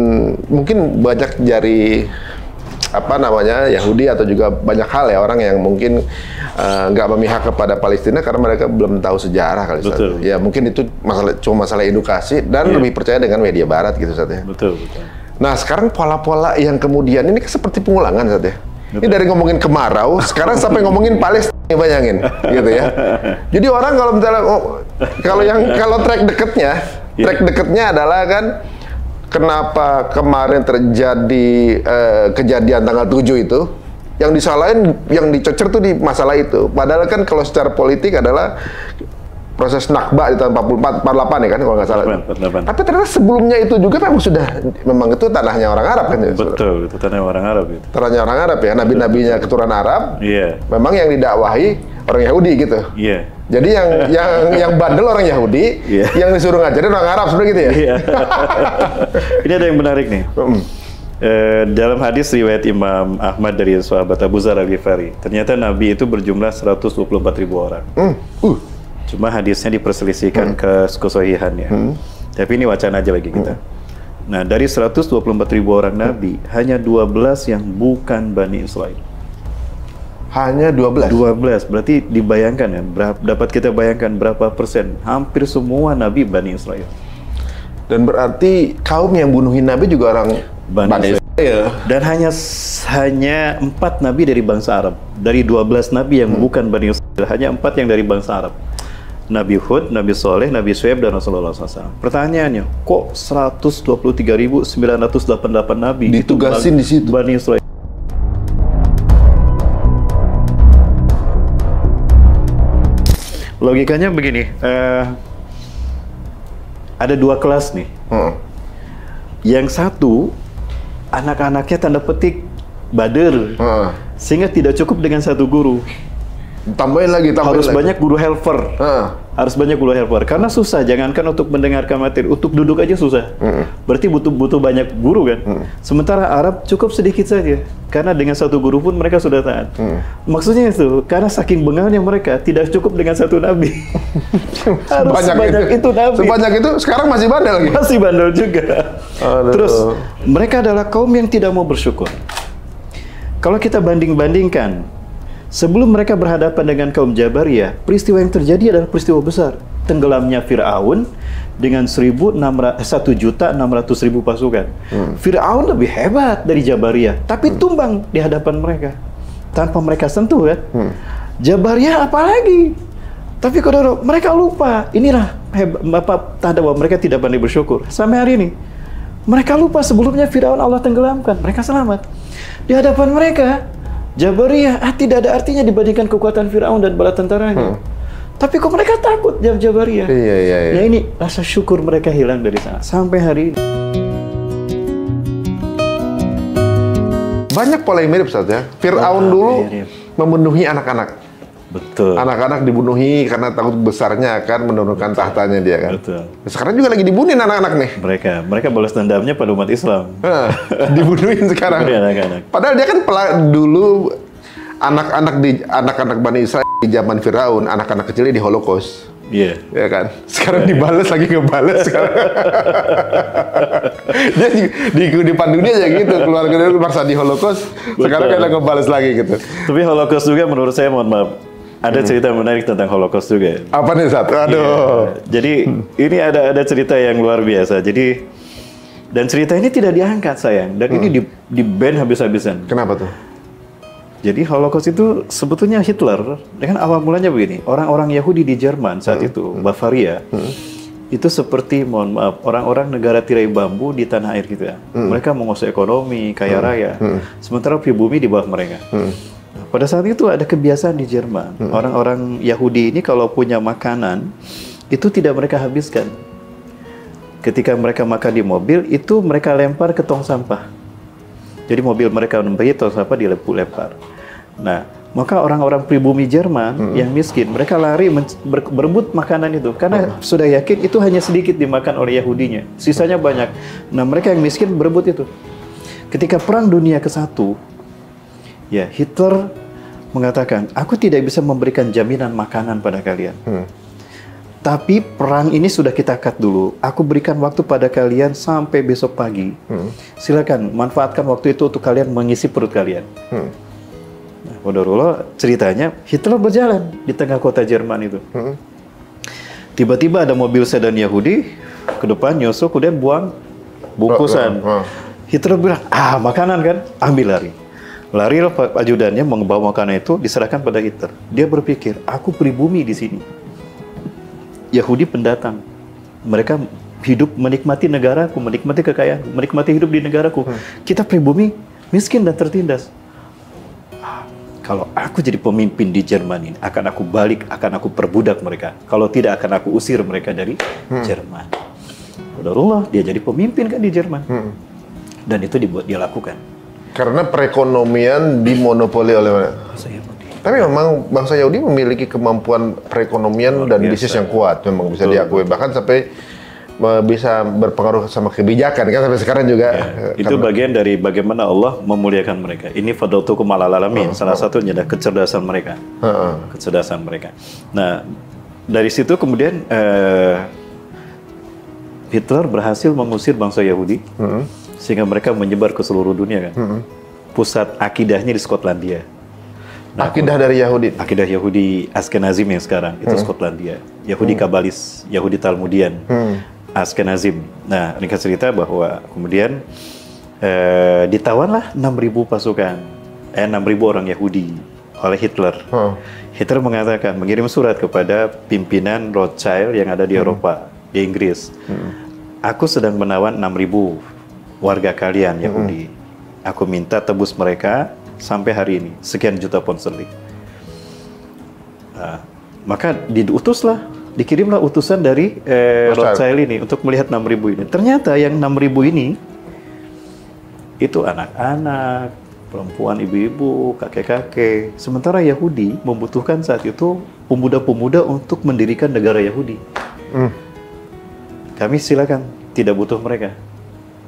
mungkin banyak dari apa namanya Yahudi atau juga banyak hal ya orang yang mungkin nggak memihak kepada Palestina karena mereka belum tahu sejarah kali. Betul. Ya mungkin itu cuma masalah edukasi dan lebih percaya dengan media Barat gitu Sat ya. Betul. Nah sekarang pola-pola yang kemudian ini seperti pengulangan Sat ya. Ini dari ngomongin kemarau sekarang sampai ngomongin Palestina, bayangin gitu ya. Jadi orang kalau misalnya kalau track deketnya adalah kan kenapa kemarin terjadi kejadian tanggal 7 itu yang disalahin, yang dicecer tuh di masalah itu. Padahal kan kalau secara politik adalah proses Nakba di tahun 48 ya kan kalau nggak salah. 48. Tapi ternyata sebelumnya itu juga memang itu tanahnya orang Arab kan. Betul, itu tanahnya orang Arab itu. Tanahnya orang Arab ya, nabi-nabinya keturunan Arab. Iya. Memang yang didakwahi orang Yahudi gitu. Iya. Jadi yang bandel orang Yahudi, yang disuruh ngajarin orang Arab sebenarnya gitu ya. Iya. Ini ada yang menarik nih. Dalam hadis riwayat Imam Ahmad dari sahabat Abu Dzar Al-Ghifari, ternyata Nabi itu berjumlah 124.000 orang. Cuma hadisnya diperselisihkan ke kesohihannya. Tapi ini wacana aja bagi kita. Nah, dari 124.000 orang Nabi, hanya 12 yang bukan Bani Israil. Hanya 12? 12, berarti dibayangkan ya, dapat kita bayangkan berapa persen? Hampir semua Nabi Bani Israil. Dan berarti kaum yang bunuhin Nabi juga orang Bani Israil. Iya. Dan hanya 4 nabi dari bangsa Arab. Dari 12 nabi yang bukan Bani Israil, hanya 4 yang dari bangsa Arab. Nabi Hud, Nabi Soleh, Nabi Shu'aib, dan Rasulullah SAW. Pertanyaannya, kok 123.988 nabi ditugasin di situ? Bani Israil. Logikanya begini, ada 2 kelas nih. Yang satu, anak-anaknya tanda petik bader, sehingga tidak cukup dengan 1 guru. Tambahin lagi. Harus banyak guru helper. Harus banyak guru helper. Karena susah, jangankan untuk mendengarkan materi, untuk duduk aja susah. Berarti butuh banyak guru kan. Sementara Arab cukup sedikit saja. Karena dengan 1 guru pun mereka sudah taat. Maksudnya itu, karena saking bengalnya mereka, tidak cukup dengan 1 nabi. Harus banyak itu nabi. Sebanyak itu, sekarang masih bandel lagi. Masih bandel juga. Terus, mereka adalah kaum yang tidak mau bersyukur. Kalau kita banding-bandingkan, sebelum mereka berhadapan dengan kaum Jabariyah, peristiwa yang terjadi adalah peristiwa besar. Tenggelamnya Fir'aun dengan 1.600.000 pasukan. Fir'aun lebih hebat dari Jabariyah, tapi tumbang di hadapan mereka. Tanpa mereka sentuh kan. Jabariyah apalagi? Tapi kalau mereka lupa, inilah tanda bahwa mereka tidak pandai bersyukur. Sampai hari ini, mereka lupa sebelumnya Fir'aun Allah tenggelamkan, mereka selamat. Di hadapan mereka, Jabariyah tidak ada artinya dibandingkan kekuatan Fir'aun dan bala tentaranya. Tapi kok mereka takut Jabariyah? Iya. Ya ini rasa syukur mereka hilang dari sana sampai hari ini. Banyak pola yang mirip, Ustaz ya. Fir'aun dulu memenuhi anak-anak. Betul. Anak-anak dibunuhi karena takut besarnya akan menurunkan tahtanya dia kan. Betul. Sekarang juga lagi dibunuhin anak-anak nih. Mereka balas dendamnya pada umat Islam. Dibunuhin sekarang. Anak-anak. Padahal dia kan dulu anak-anak Bani Israil di zaman Firaun, anak-anak kecilnya di Holocaust. Iya. Ya kan? Sekarang dibales lagi ngebales sekarang. Dia di depan dunia aja gitu, keluarga dia merasa di Holocaust, sekarang kadang ngebales lagi gitu. Tapi Holocaust juga menurut saya, mohon maaf, ada cerita menarik tentang Holocaust juga. Apa nih, Sat? Aduh. Jadi ini ada cerita yang luar biasa. Jadi dan cerita ini tidak diangkat, sayang, dan ini di ban habis-habisan. Kenapa tuh? Jadi Holocaust itu sebetulnya Hitler, dengan awal mulanya begini, orang-orang Yahudi di Jerman saat itu, Bavaria, itu seperti, mohon maaf, orang-orang negara tirai bambu di tanah air gitu ya. Mereka menguasai ekonomi, kaya raya, sementara pribumi di bawah mereka. Pada saat itu ada kebiasaan di Jerman, orang-orang Yahudi ini kalau punya makanan, itu tidak mereka habiskan. Ketika mereka makan di mobil, itu mereka lempar ke tong sampah. Jadi mobil mereka memberi tong sampah dilempar. Nah, maka orang-orang pribumi Jerman yang miskin, mereka lari berebut makanan itu. Karena sudah yakin itu hanya sedikit dimakan oleh Yahudinya. Sisanya banyak. Nah, mereka yang miskin berebut itu. Ketika Perang Dunia ke-1, ya, Hitler mengatakan, aku tidak bisa memberikan jaminan makanan pada kalian. Tapi perang ini sudah kita cut dulu. Aku berikan waktu pada kalian sampai besok pagi. Silakan manfaatkan waktu itu untuk kalian mengisi perut kalian. Nah, qadarullah, ceritanya Hitler berjalan di tengah kota Jerman itu. Tiba-tiba ada mobil sedan Yahudi ke depan nyusul, kemudian buang bungkusan. Hitler bilang, makanan kan, ambil lari. Lari ajudannya membawa makanan itu diserahkan pada Hitler. Dia berpikir, aku pribumi di sini. Yahudi pendatang. Mereka hidup menikmati negaraku, menikmati kekayaanku, menikmati hidup di negaraku. Kita pribumi miskin dan tertindas. Kalau aku jadi pemimpin di Jerman ini, akan aku balik, akan aku perbudak mereka. Kalau tidak, akan aku usir mereka dari Jerman. Qadarullah, dia jadi pemimpin kan di Jerman. Dan itu dia lakukan. Karena perekonomian dimonopoli oleh bangsa Yahudi. Tapi memang bangsa Yahudi memiliki kemampuan perekonomian dan bisnis yang kuat, memang bisa diakui. Bahkan sampai bisa berpengaruh sama kebijakan kan sampai sekarang juga. Itu bagian dari bagaimana Allah memuliakan mereka. Ini fadlatukum alal alamin. Salah satunya adalah kecerdasan mereka. Kecerdasan mereka. Nah, dari situ kemudian Hitler berhasil mengusir bangsa Yahudi sehingga mereka menyebar ke seluruh dunia kan. Pusat akidahnya di Skotlandia. Nah, akidah dari Yahudi? Akidah Yahudi Askenazim yang sekarang, itu Skotlandia. Yahudi Kabalis, Yahudi Talmudian, Askenazim. Nah, ringkas cerita bahwa kemudian Ditawan 6.000 pasukan, 6.000 orang Yahudi oleh Hitler. Hitler mengatakan, mengirim surat kepada pimpinan Rothschild yang ada di Eropa, di Inggris. Aku sedang menawan 6.000 warga kalian Yahudi. Aku minta tebus mereka sampai hari ini, sekian juta pound sterling. Maka dikirimlah utusan dari Rothschild ini untuk melihat 6.000 ini. Ternyata yang 6.000 ini itu anak-anak, perempuan, ibu-ibu, kakek-kakek. Sementara Yahudi membutuhkan saat itu pemuda-pemuda untuk mendirikan negara Yahudi. Kami silakan, tidak butuh mereka.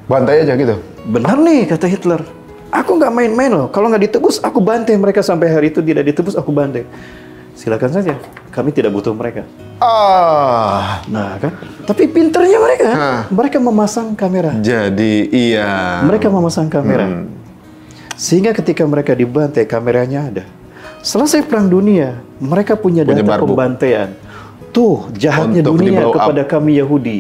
Bantai aja gitu? Benar nih, kata Hitler. Aku nggak main-main loh. Kalau nggak ditebus, aku bantai mereka sampai hari itu. Tidak ditebus, aku bantai. Silakan saja. Kami tidak butuh mereka. Nah kan, tapi pinternya mereka, mereka memasang kamera. Jadi iya. Mereka memasang kamera, sehingga ketika mereka dibantai, kameranya ada. Selesai Perang Dunia, mereka punya data pembantaian. Tuh jahatnya untuk dunia kepada kami Yahudi.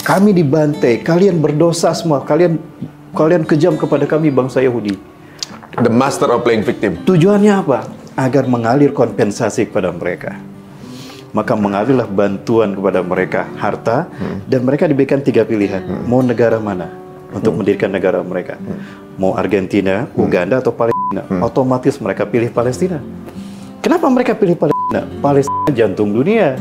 Kami dibantai, kalian berdosa semua, kalian kejam kepada kami bangsa Yahudi. The master of playing victim. Tujuannya apa? Agar mengalir kompensasi kepada mereka. Maka mengalirlah bantuan kepada mereka, harta, dan mereka diberikan 3 pilihan. Mau negara mana untuk mendirikan negara mereka? Mau Argentina, Uganda, atau Palestina? Otomatis mereka pilih Palestina. Kenapa mereka pilih Palestina? Palestina jantung dunia.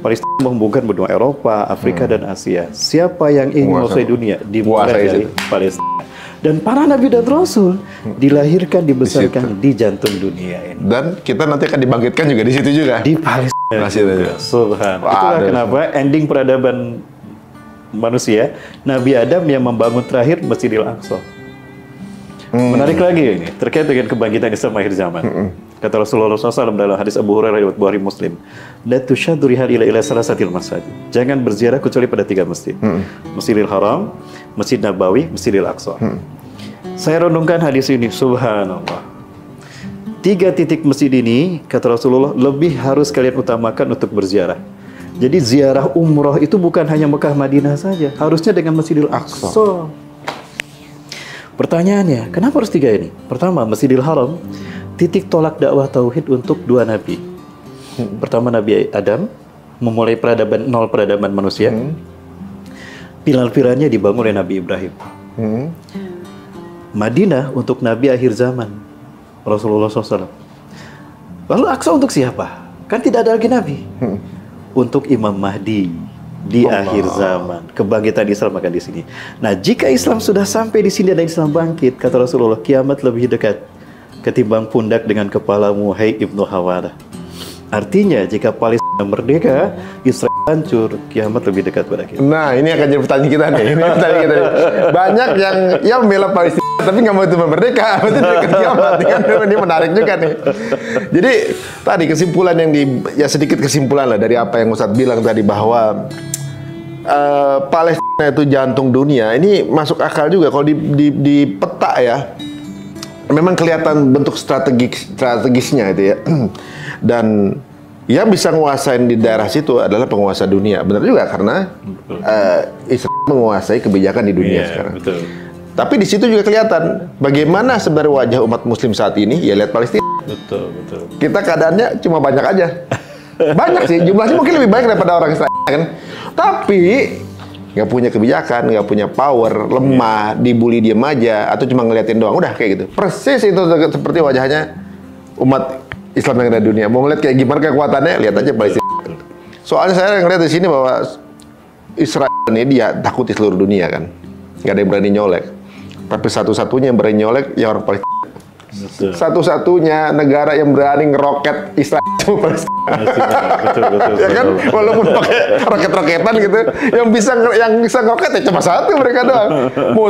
Palestina menghubungkan benua Eropa, Afrika, dan Asia. Siapa yang ingin menguasai dunia? Dimulai dari Palestina. Dan para nabi dan rasul dilahirkan, dibesarkan di jantung dunia ini. Dan kita nanti akan dibangkitkan juga di situ juga. Di Palestina. Subhanallah. Itulah kenapa ending peradaban manusia, Nabi Adam yang membangun terakhir Masjidil Aqsa. Menarik lagi ini, terkait dengan kebangkitan Islam akhir zaman. Kata Rasulullah SAW dalam hadis Abu Hurairah riwayat Bukhari Muslim, la tushaddu rihal ila salasatil masajid. Jangan berziarah kecuali pada 3 masjid. Masjidil Haram, Masjid Nabawi, Masjidil Aqsa. Saya renungkan hadis ini, subhanallah. 3 titik masjid ini, kata Rasulullah, lebih harus kalian utamakan untuk berziarah. Jadi ziarah umroh itu bukan hanya Mekah Madinah saja, harusnya dengan Masjidil Aqsa. Pertanyaannya, kenapa harus 3 ini? Pertama, Masjidil Haram, titik tolak dakwah tauhid untuk 2 nabi. Pertama Nabi Adam memulai peradaban manusia. Pilar-pilarnya dibangun oleh Nabi Ibrahim. Madinah untuk Nabi akhir zaman, Rasulullah SAW. Lalu Aqsa untuk siapa? Kan tidak ada lagi Nabi. Untuk Imam Mahdi di akhir zaman. Kebangkitan Islam akan di sini. Nah, jika Islam sudah sampai di sini dan Islam bangkit, kata Rasulullah, kiamat lebih dekat ketimbang pundak dengan kepalamu, hai Ibnu Hawara. Artinya, jika Palestina merdeka, Israel hancur, kiamat lebih dekat pada kita. Nah, ini akan jadi pertanyaan kita nih. Ini pertanyaan kita nih. Banyak yang membela Palestina, tapi nggak mau itu merdeka. Berarti dekat kiamat. Ini menarik juga nih. Jadi, tadi kesimpulan sedikit kesimpulan lah dari apa yang Ustadz bilang tadi, bahwa Palestina itu jantung dunia. Ini masuk akal juga kalau di peta ya. Memang kelihatan bentuk strategisnya itu ya. Dan yang bisa menguasai di daerah situ adalah penguasa dunia. Benar juga, karena Israel menguasai kebijakan di dunia sekarang. Betul. Tapi di situ juga kelihatan bagaimana sebenarnya wajah umat Muslim saat ini. Ya lihat Palestina. Betul. Kita keadaannya cuma banyak aja. Banyak sih, jumlahnya mungkin lebih banyak daripada orang Israel kan. Tapi nggak punya kebijakan, nggak punya power, lemah, dibully diem aja, atau cuma ngeliatin doang, udah kayak gitu. Persis itu seperti wajahnya umat Islam yang ada di dunia. Mau ngeliat kayak gimana kekuatannya, lihat aja Palestina. Soalnya saya ngeliat di sini bahwa Israel ini dia takut di seluruh dunia kan, nggak ada yang berani nyolek. Tapi satu-satunya yang berani nyolek ya orang Palestina. Satu-satunya negara yang berani ngeroket Israel cuma Palestina. Betul. Ya kan, walaupun pakai roket-roketan gitu, yang bisa ngeroket ya cuma satu mereka doang. Mau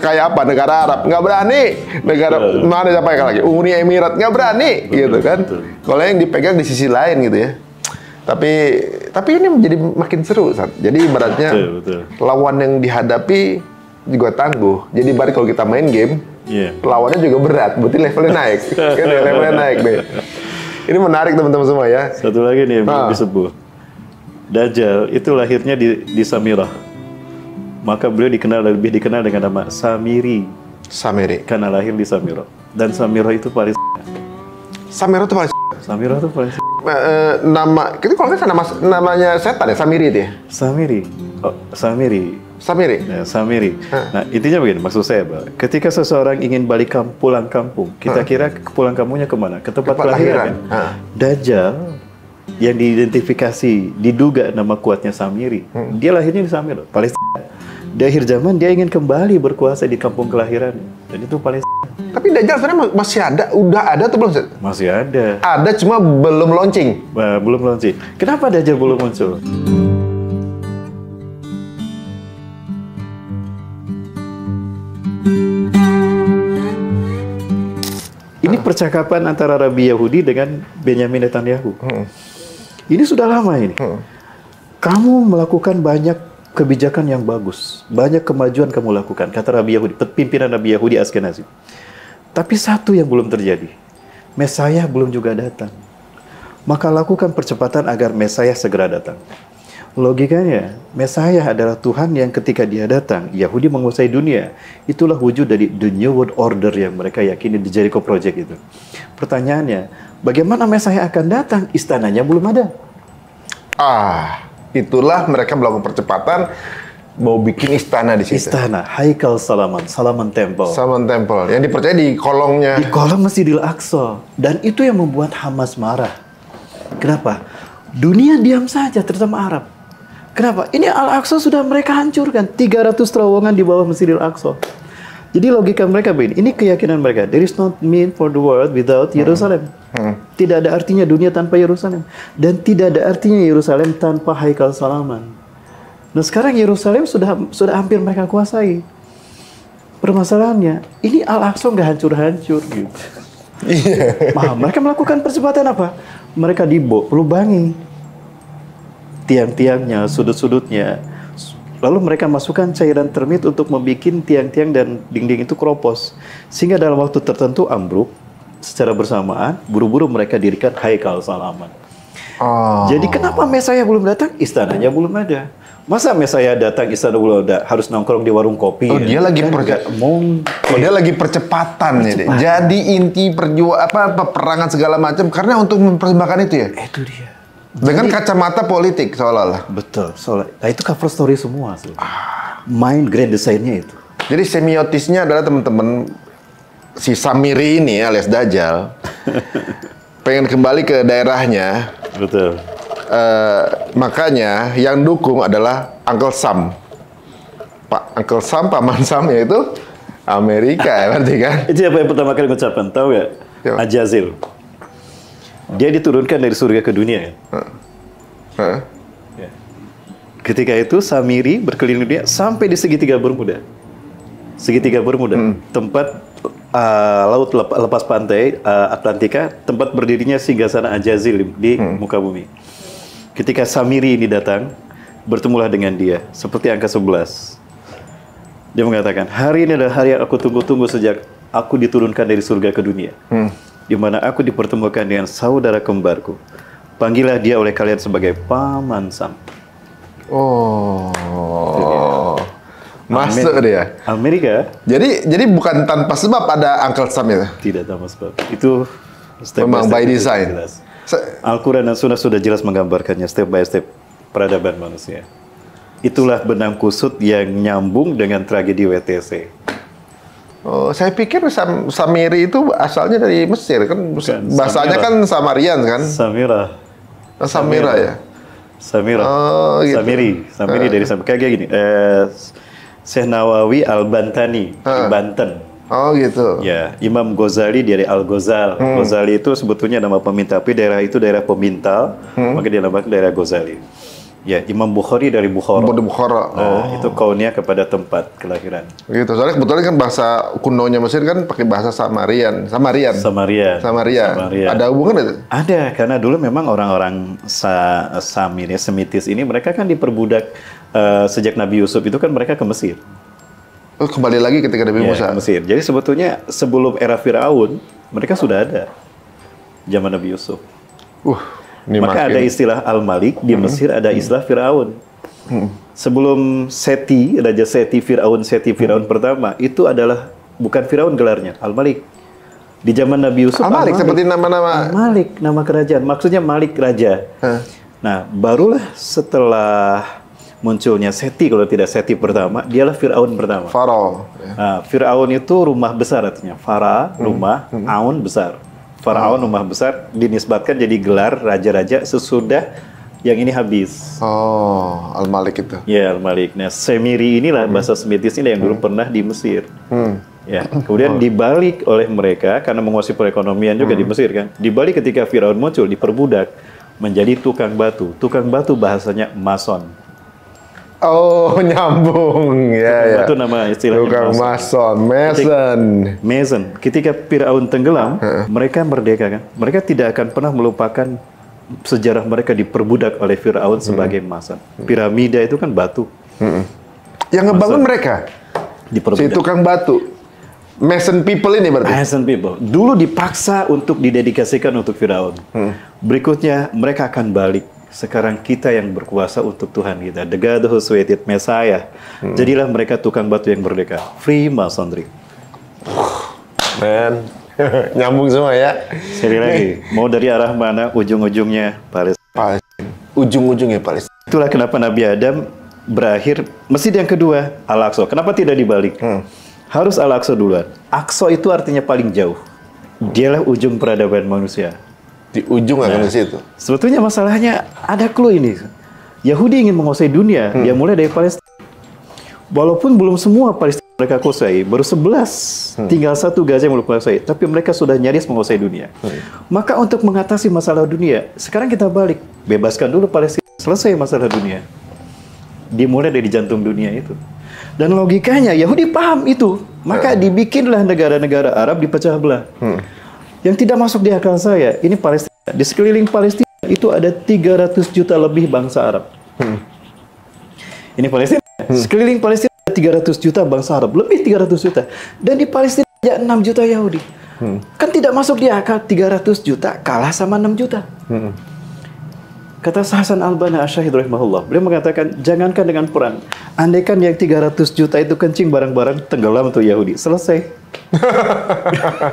kayak apa negara Arab nggak berani, negara mana siapa yang lagi, Uni Emirat nggak berani, gitu kan. Kalau yang dipegang di sisi lain gitu ya. Tapi ini menjadi makin seru, Sat. Jadi ibaratnya lawan yang dihadapi juga tangguh. Jadi balik kalau kita main game, lawannya juga berat, berarti levelnya naik. Kan levelnya naik deh. Ini menarik teman-teman semua ya. Satu lagi nih yang belum disebut. Dajjal itu lahirnya di Samirah. Maka beliau lebih dikenal dengan nama Samiri. Samiri. Karena lahir di Samirah. Dan Samirah itu Palestina. Samirah itu paling Samirah itu Palestina. nama itu kalau nggak salah namanya setan ya, Samiri itu ya? Samiri. Oh, Samiri. Samiri. Ya, Samiri. Nah, intinya begini, maksud saya, Pak. Ketika seseorang ingin pulang kampung, kita kira pulang kampungnya kemana? Ke tempat kelahiran. Dajjal yang diidentifikasi, diduga nama kuatnya Samiri. Dia lahirnya di Samirah, Palestina. Di akhir zaman dia ingin kembali berkuasa di kampung kelahiran, dan itu Palestina. Tapi Dajjal sebenarnya masih ada, udah ada atau belum? Masih ada. Ada, cuma belum launching. Belum launching. Kenapa Dajjal belum muncul? Ini percakapan antara Rabi Yahudi dengan Benyamin Netanyahu. Ini sudah lama ini. Kamu melakukan banyak kebijakan yang bagus, banyak kemajuan kamu lakukan, kata Rabi Yahudi, pimpinan Rabi Yahudi Askenazi. Tapi satu yang belum terjadi, Mesayah belum juga datang. Maka lakukan percepatan agar Mesayah segera datang. Logikanya, Mesayah adalah Tuhan yang ketika dia datang, Yahudi menguasai dunia. Itulah wujud dari the New World Order yang mereka yakini di Jericho Project itu. Pertanyaannya, bagaimana Mesayah akan datang? Istananya belum ada. Itulah mereka melakukan percepatan, mau bikin istana di situ. Istana, Haikal Salaman Temple. Salaman Temple, yang dipercaya di kolongnya. Di kolong Masjidil Aqsa. Dan itu yang membuat Hamas marah. Kenapa? Dunia diam saja, terutama Arab. Kenapa? Ini Al-Aqsa sudah mereka hancurkan. 300 terowongan di bawah Masjidil Aqsa. Jadi logika mereka begini, ini keyakinan mereka. There is not mean for the world without Yerusalem. Tidak ada artinya dunia tanpa Yerusalem. Dan tidak ada artinya Yerusalem tanpa Haikal Salaman. Nah sekarang Yerusalem sudah hampir mereka kuasai. Permasalahannya, ini Al-Aqsa nggak hancur-hancur gitu. Mereka melakukan percepatan apa? Mereka lubangi tiang-tiangnya, sudut-sudutnya. Lalu mereka masukkan cairan termit untuk membuat tiang-tiang dan dinding itu keropos. Sehingga dalam waktu tertentu ambruk. Secara bersamaan, buru-buru mereka dirikan Haikal Salaman. Jadi kenapa Mesayah belum datang? Istananya belum ada. Masa Mesayah datang, istana belum ada? Harus nongkrong di warung kopi. Dia lagi dia lagi percepatan. Jadi inti peperangan segala macam karena untuk mempersembahkan itu ya. Itu dia. Dengan kacamata politik seolah-olah. Betul. Nah itu cover story semua. Main grand design-nya itu. Jadi semiotisnya adalah teman-teman si Samiri ini alias Dajjal pengen kembali ke daerahnya. Betul. Makanya yang dukung adalah Uncle Sam. Uncle Sam, Paman Sam yaitu Amerika ya berarti kan? Itu apa yang pertama kali mengucapkan, tahu nggak? Ajazil. Dia diturunkan dari surga ke dunia. Ya. Ketika itu Samiri berkeliling dunia sampai di segitiga Bermuda. Tempat laut lepas pantai Atlantika, tempat berdirinya singgasana Ajazil di muka bumi. Ketika Samiri ini datang, bertemulah dengan dia, seperti angka 11. Dia mengatakan, hari ini adalah hari yang aku tunggu-tunggu sejak aku diturunkan dari surga ke dunia. Di mana aku dipertemukan dengan saudara kembarku. Panggillah dia oleh kalian sebagai Paman Sam. Masuk dia. Amerika. Jadi bukan tanpa sebab ada Uncle Sam itu. Tidak tanpa sebab. Itu memang by design. Al-Quran dan Sunnah sudah jelas menggambarkannya step by step peradaban manusia. Itulah benang kusut yang nyambung dengan tragedi WTC. Saya pikir Samiri itu asalnya dari Mesir kan, bahasanya kan Samarian kan? Samira ya. Samira. Gitu. Samiri dari kayak gini. Syekh Nawawi Al-Bantani di Banten. Gitu. Ya, Imam Ghazali dari Al-Ghazal. Ghazali itu sebetulnya nama peminta, tapi daerah itu daerah pemintal, maka dinamakan daerah Ghazali. Ya, Imam Bukhari dari Bukhara. Itu kaunnya kepada tempat kelahiran. Gitu. Soalnya kebetulan kan bahasa kunonya Mesir kan pakai bahasa Samarian. Ada hubungan itu? Ada, karena dulu memang orang-orang Samir, Semitis ini mereka kan diperbudak sejak Nabi Yusuf itu kan mereka ke Mesir. Kembali lagi ketika Nabi Musa. Ke Mesir. Jadi sebetulnya sebelum era Firaun mereka sudah ada zaman Nabi Yusuf. Maka ada istilah Al-Malik, di Mesir ada istilah Firaun. Sebelum Raja Seti Firaun pertama, itu adalah bukan Firaun gelarnya, Al-Malik. Di zaman Nabi Yusuf, Al-Malik seperti nama-nama. Al-Malik, nama kerajaan, maksudnya Malik raja. Nah, barulah setelah munculnya Seti, kalau tidak Seti pertama, dialah Firaun pertama. Faro. Nah, Firaun itu rumah besar artinya. Fara, rumah, Aun, besar. Faraun, rumah besar, dinisbatkan jadi gelar raja-raja sesudah yang ini habis. Oh, Al-Malik itu. Ya, Al-Malik. Nah, Semiri inilah bahasa Semitis ini yang dulu pernah di Mesir. Ya, kemudian dibalik oleh mereka karena menguasai perekonomian juga di Mesir kan. Dibalik ketika Firaun muncul, diperbudak menjadi tukang batu. Tukang batu bahasanya mason. Oh, nyambung. Ya, Itu nama istilahnya. Tukang mason, Mason. Ketika Firaun tenggelam, mereka merdeka kan. Mereka tidak akan pernah melupakan sejarah mereka diperbudak oleh Firaun sebagai mason. Piramida itu kan batu. Yang ngebangun mereka? Si Diperbudak. tukang batu. Mason people ini berarti? Mason people. Dulu dipaksa untuk didedikasikan untuk Firaun. Berikutnya mereka akan balik. Sekarang kita yang berkuasa untuk Tuhan kita. The God who created Messiah. Jadilah mereka tukang batu yang merdeka. Free Masonry. Men, nyambung semua ya. Sekali lagi, mau dari arah mana ujung-ujungnya Palestina. Ujung-ujungnya Palestina. Itulah kenapa Nabi Adam berakhir masjid yang kedua Al-Aqsa. Kenapa tidak dibalik? Harus Al-Aqsa duluan. Aqsa itu artinya paling jauh. Dialah ujung peradaban manusia. Di ujung akan di situ. Sebetulnya masalahnya ada clue ini. Yahudi ingin menguasai dunia, dia mulai dari Palestina. Walaupun belum semua Palestina mereka kuasai, baru 11. Tinggal satu Gaza yang belum kuasai, tapi mereka sudah nyaris menguasai dunia. Maka untuk mengatasi masalah dunia, sekarang kita balik. Bebaskan dulu Palestina, selesai masalah dunia. Dimulai dari jantung dunia itu. Dan logikanya Yahudi paham itu. Maka dibikinlah negara-negara Arab dipecah belah. Yang tidak masuk di akal saya, ini Palestina. Di sekeliling Palestina itu ada 300 juta lebih bangsa Arab. Ini Palestina. Sekeliling Palestina ada 300 juta bangsa Arab, lebih 300 juta. Dan di Palestina ada 6 juta Yahudi. Kan tidak masuk di akal 300 juta kalah sama 6 juta. Kata Hasan Al-Banna Asy-Syahid rahimahullah, beliau mengatakan, jangankan dengan perang, andaikan yang 300 juta itu kencing barang-barang, tenggelam untuk Yahudi, selesai.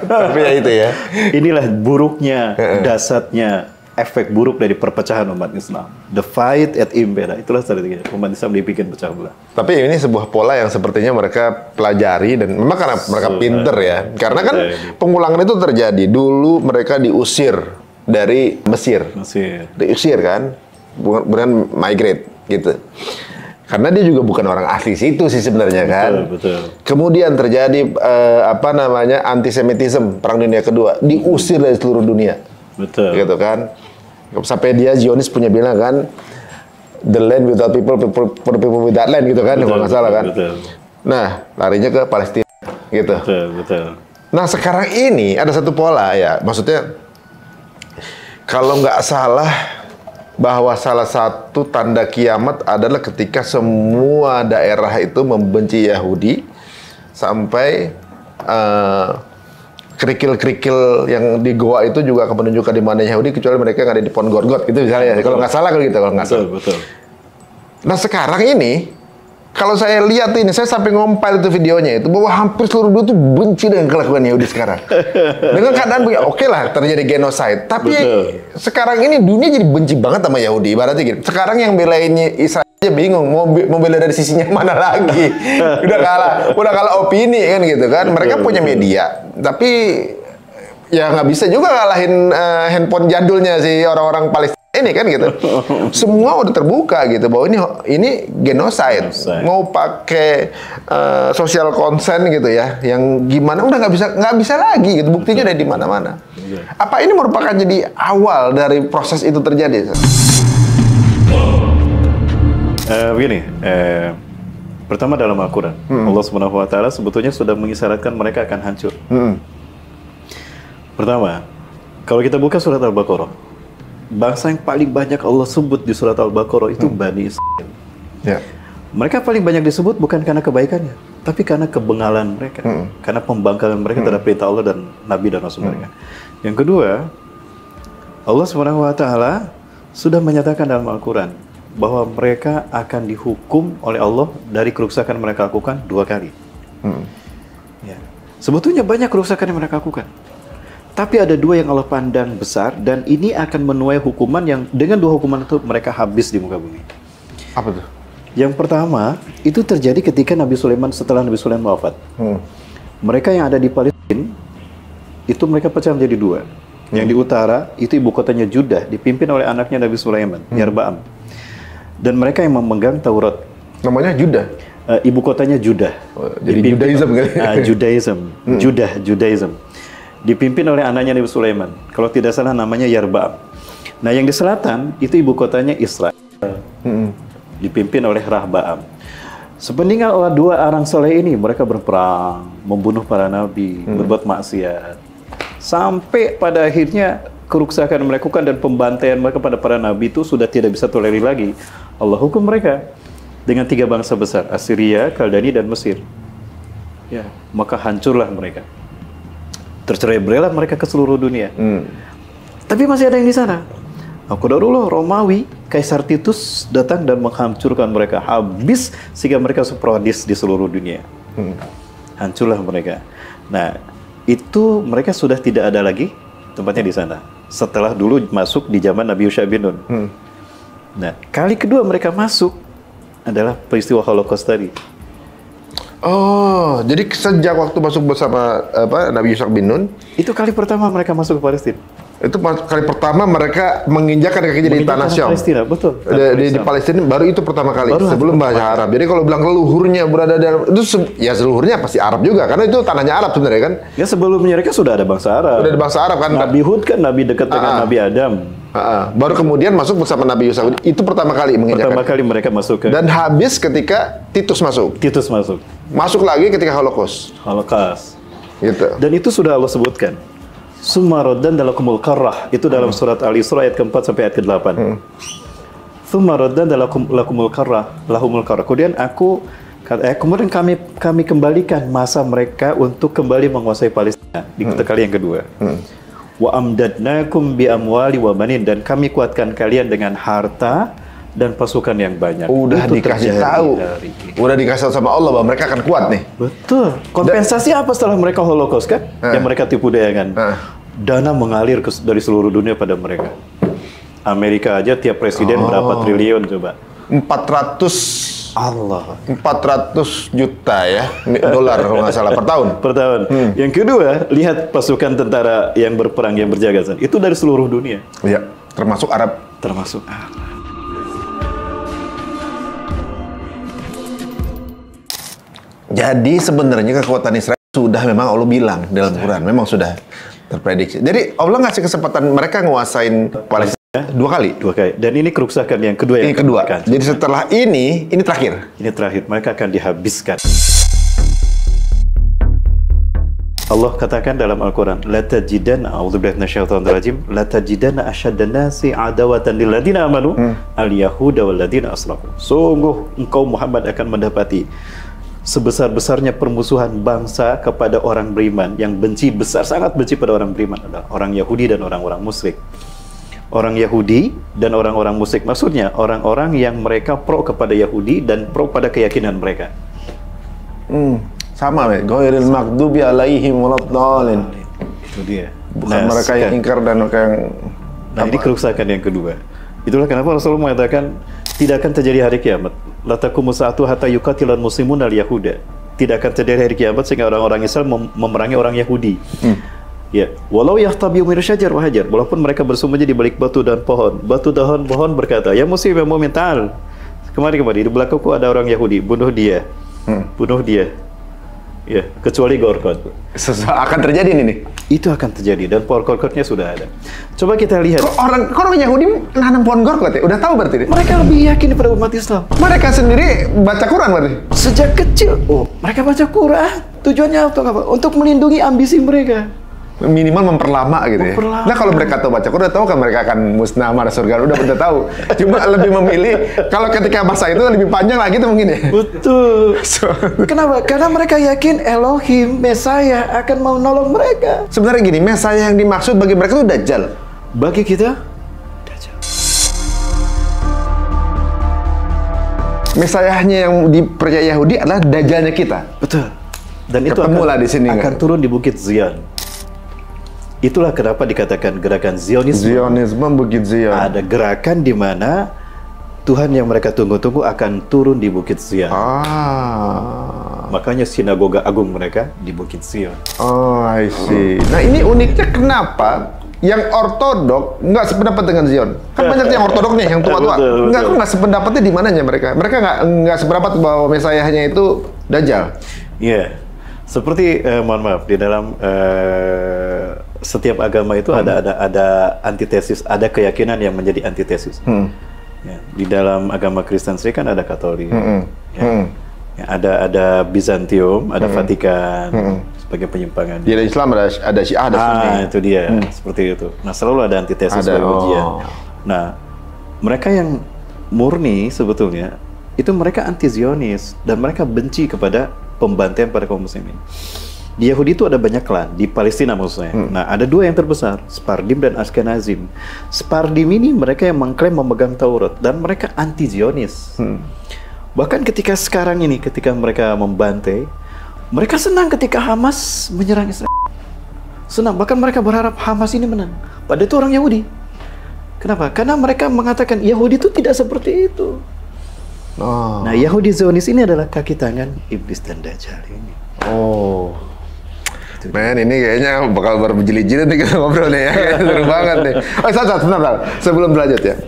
Tapi ya itu ya. Inilah buruknya, dasarnya, efek buruk dari perpecahan umat Islam. The fight at Impera, itulah strateginya. Umat Islam dibikin pecah belah. Tapi ini sebuah pola yang sepertinya mereka pelajari dan memang karena mereka pinter ya. Karena kan pengulangan itu terjadi. Dulu mereka diusir dari Mesir. Diusir kan, kemudian migrate gitu. Karena dia juga bukan orang asli situ sih sebenarnya kan. Betul. Kemudian terjadi antisemitisme Perang Dunia Kedua, diusir dari seluruh dunia. Betul. Gitu kan. Sampai dia Zionis punya bilang kan, the land without people, for the people without land gitu kan, kalau nggak salah kan. Betul. Nah, larinya ke Palestina gitu. Betul. Nah, sekarang ini ada satu pola ya, maksudnya kalau nggak salah bahwa salah satu tanda kiamat adalah ketika semua daerah itu membenci Yahudi sampai kerikil-kerikil yang di goa itu juga akan menunjukkan di mana Yahudi kecuali mereka yang ada di Pon Gorgot gitu misalnya. Kalau nggak salah kalau nggak salah. Betul. Nah sekarang ini kalau saya lihat ini, saya sampai ngompil itu videonya itu bahwa hampir seluruh dunia itu benci dengan kelakuan Yahudi sekarang. Dengan keadaan begini, oke lah terjadi genocide, tapi sekarang ini dunia jadi benci banget sama Yahudi. Ibaratnya gitu. Sekarang yang belain Israel aja bingung mau bela dari sisinya mana lagi. udah kalah opini kan gitu kan. Mereka punya media, tapi ya nggak bisa juga ngalahin handphone jadulnya si orang-orang Palestina ini kan gitu. Semua udah terbuka gitu bahwa ini genocide. Mau pakai social consent gitu ya, yang gimana udah nggak bisa lagi gitu. Buktinya ada di mana-mana. Apa ini merupakan jadi awal dari proses itu terjadi? Begini, pertama dalam Al-Quran, Allah Subhanahu Wa Taala sebetulnya sudah mengisyaratkan mereka akan hancur. Pertama, kalau kita buka surat Al-Baqarah, bangsa yang paling banyak Allah sebut di surat Al-Baqarah itu Bani Israel. Ya. Mereka paling banyak disebut bukan karena kebaikannya, tapi karena kebengalan mereka, karena pembangkangan mereka terhadap perintah Allah dan Nabi dan Rasul mereka. Yang kedua, Allah Subhanahu Wa Taala sudah menyatakan dalam Al-Quran bahwa mereka akan dihukum oleh Allah dari kerusakan mereka lakukan 2 kali. Ya. Sebetulnya banyak kerusakan yang mereka lakukan. Tapi ada 2 yang Allah pandang besar, dan ini akan menuai hukuman yang dengan 2 hukuman itu mereka habis di muka bumi. Apa tuh? Yang pertama, itu terjadi ketika Nabi Sulaiman, setelah Nabi Sulaiman wafat. Mereka yang ada di Palestina, itu mereka pecah menjadi 2. Yang di utara, itu ibu kotanya Judah, dipimpin oleh anaknya Nabi Sulaiman, Yarbaam. Dan mereka yang memegang Taurat. Namanya Judah? Ibu kotanya Judah. Jadi Judaism kali? Judaism. Judaism. Dipimpin oleh anaknya Nabi Sulaiman. Kalau tidak salah namanya Yarbaam. Nah, yang di selatan itu ibu kotanya Israel. Dipimpin oleh Rahbaam. Sepeninggal oleh 2 orang soleh ini, mereka berperang, membunuh para nabi, berbuat maksiat. Sampai pada akhirnya kerusakan mereka dan pembantaian mereka pada para nabi itu sudah tidak bisa tolerir lagi. Allah hukum mereka dengan 3 bangsa besar, Assyria, Kaldani, dan Mesir. Ya, maka hancurlah mereka. Tercerai-berailah mereka ke seluruh dunia. Tapi masih ada yang di sana. Qadarullah, Romawi, Kaisar Titus datang dan menghancurkan mereka habis, sehingga mereka sporadis di seluruh dunia. Hancurlah mereka. Nah, itu mereka sudah tidak ada lagi tempatnya di sana. Setelah dulu masuk di zaman Nabi Yusha bin Nun. Nah, kali kedua mereka masuk adalah peristiwa Holocaust tadi. Oh, jadi sejak waktu masuk bersama Nabi Yusha bin Nun, itu kali pertama mereka masuk ke Palestina. Itu kali pertama mereka menginjakkan kakinya di tanah Syam. Palestina, betul. Di Palestina baru itu pertama kali, sebelum bahasa Arab. Jadi kalau bilang leluhurnya berada dalam itu, ya leluhurnya pasti Arab juga, karena itu tanahnya Arab sebenarnya kan. Ya, sebelumnya mereka sudah ada bangsa Arab. Sudah ada bangsa Arab kan. Nabi Hud kan nabi dekat dengan Nabi Adam. Baru kemudian masuk bersama Nabi Yusuf. Itu pertama kali menginjakkan. Pertama kali mereka masuk ke. Dan habis ketika Titus masuk. Titus masuk. Masuk lagi ketika Holocaust. Holocaust. Gitu. Dan itu sudah Allah sebutkan. Sumaroddan dalakumul karrah, itu dalam surat Al-Isra ayat ke-4 sampai ayat ke-8. Sumaroddan dalakumul karrah, lahumul karrah. Kemudian kemudian kami kembalikan masa mereka untuk kembali menguasai Palestina di kali yang kedua. Wa amdadnakum bi amwali wa banin, dan kami kuatkan kalian dengan harta dan pasukan yang banyak. Udah itu dikasih tahu. Udah dikasih tahu sama Allah bahwa mereka akan kuat nih. Betul. Kompensasi apa setelah mereka Holocaust kan? Yang mereka tipu daya kan? Dana mengalir dari seluruh dunia pada mereka. Amerika aja tiap presiden berapa triliun coba? 400 juta ya dolar kalau nggak salah per tahun. Per tahun. Yang kedua, lihat pasukan tentara yang berperang, yang berjaga, itu dari seluruh dunia. Iya, termasuk Arab. Termasuk Arab. Jadi sebenarnya kekuatan Israel sudah memang Allah bilang dalam Quran, memang sudah terprediksi. Jadi Allah ngasih kesempatan mereka nguasain Palestina 2 kali. Dan ini kerusakan yang kedua. Ini kedua. Jadi setelah ini terakhir. Ini terakhir. Mereka akan dihabiskan. Allah katakan dalam Al-Quran, la tajidanna, a'udzubillahi minasyaitonir rajim, la tajidanna asyaddan nasi adawatan lil ladzina amanu al-yahuda wal ladzina aslamu. Sungguh engkau Muhammad akan mendapati sebesar-besarnya permusuhan bangsa kepada orang beriman, yang sangat benci pada orang beriman adalah orang Yahudi dan orang-orang musyrik. Orang Yahudi dan orang-orang musyrik, maksudnya orang-orang yang mereka pro kepada Yahudi dan pro pada keyakinan mereka. Sama, ghairil maghdubi alaihim waladdallin. Itu dia. Bukan mereka yang ingkar dan mereka yang ini kerusakan yang kedua. Itulah kenapa Rasulullah mengatakan tidak akan terjadi hari kiamat. La taqumu sa'atu hatta yuqatilal muslimun al-yahuda. Tidak akan terjadi hari kiamat sehingga orang-orang Islam memerangi orang Yahudi. Ya, walau yahtabiu min syajar wa hajar, walaupun mereka bersembunyi di balik batu dan pohon. Batu dan pohon berkata, "Ya muslim, ya mu'min, ta'al." Kemari di belakangku ada orang Yahudi, bunuh dia. Bunuh dia. Ya, kecuali Gorkot. Akan terjadi ini nih. Itu akan terjadi dan pohon Gorkotnya sudah ada. Coba kita lihat. Orang Yahudi nanam pohon Gorkot ya? Udah tahu berarti nih? Mereka lebih yakin daripada umat Islam. Mereka sendiri baca Quran berarti? Sejak kecil, mereka baca Quran. Tujuannya untuk apa? Untuk melindungi ambisi mereka. Minimal memperlama gitu ya. Nah kalau mereka tahu baca Quran, tahu kan mereka akan musnah marah surga, udah tahu. Cuma lebih memilih kalau ketika masa itu lebih panjang lagi tuh mungkin ya. Betul. Kenapa? Karena mereka yakin Elohim, Mesaya akan mau nolong mereka. Sebenarnya gini, Mesaya yang dimaksud bagi mereka itu Dajjal. Bagi kita, Dajjal. Mesayahnya yang dipercaya Yahudi adalah Dajjalnya kita. Betul. Dan itu Ketemulah di sini, akan kan? turun di Bukit Zion. Itulah kenapa dikatakan gerakan Zionisme. Zionisme Bukit Zion. Ada gerakan di mana Tuhan yang mereka tunggu-tunggu akan turun di Bukit Zion. Makanya sinagoga agung mereka di Bukit Zion. Oh, I see. Nah, ini uniknya kenapa yang ortodok nggak sependapat dengan Zion? Kan banyak yang ortodok nih, yang tua-tua. Nggak sependapatnya di mananya mereka? Mereka nggak sependapat bahwa Mesayahnya itu Dajjal. Iya. Seperti mohon maaf, di dalam setiap agama itu ada antitesis, ada keyakinan yang menjadi antitesis. Ya, di dalam agama Kristen sendiri kan ada Katolik, ya, ada Bizantium, ada Vatikan sebagai penyimpangan. Di Islam ada Syiah, ada Sunni. Itu dia, seperti itu. Nah, selalu ada antitesis sebagai ujian. Nah, mereka yang murni sebetulnya itu mereka anti Zionis dan mereka benci kepada pembantaian pada kaum muslimin. Di Yahudi itu ada banyak klan, di Palestina maksudnya. Nah, ada dua yang terbesar, Sephardim dan Ashkenazim. Sephardim ini mereka yang mengklaim memegang Taurat dan mereka anti Zionis. Bahkan ketika sekarang ini, ketika mereka membantai, mereka senang ketika Hamas menyerang Israel. Senang, bahkan mereka berharap Hamas ini menang. Padahal itu orang Yahudi. Kenapa? Karena mereka mengatakan Yahudi itu tidak seperti itu. Nah, Yahudi Zionis ini adalah kaki tangan iblis dan Dajjal ini. Men, ini kayaknya bakal berjilid-jilid nih kita ngobrol nih ya. Seru banget nih. Oh, sebentar. Sebelum berlanjut ya.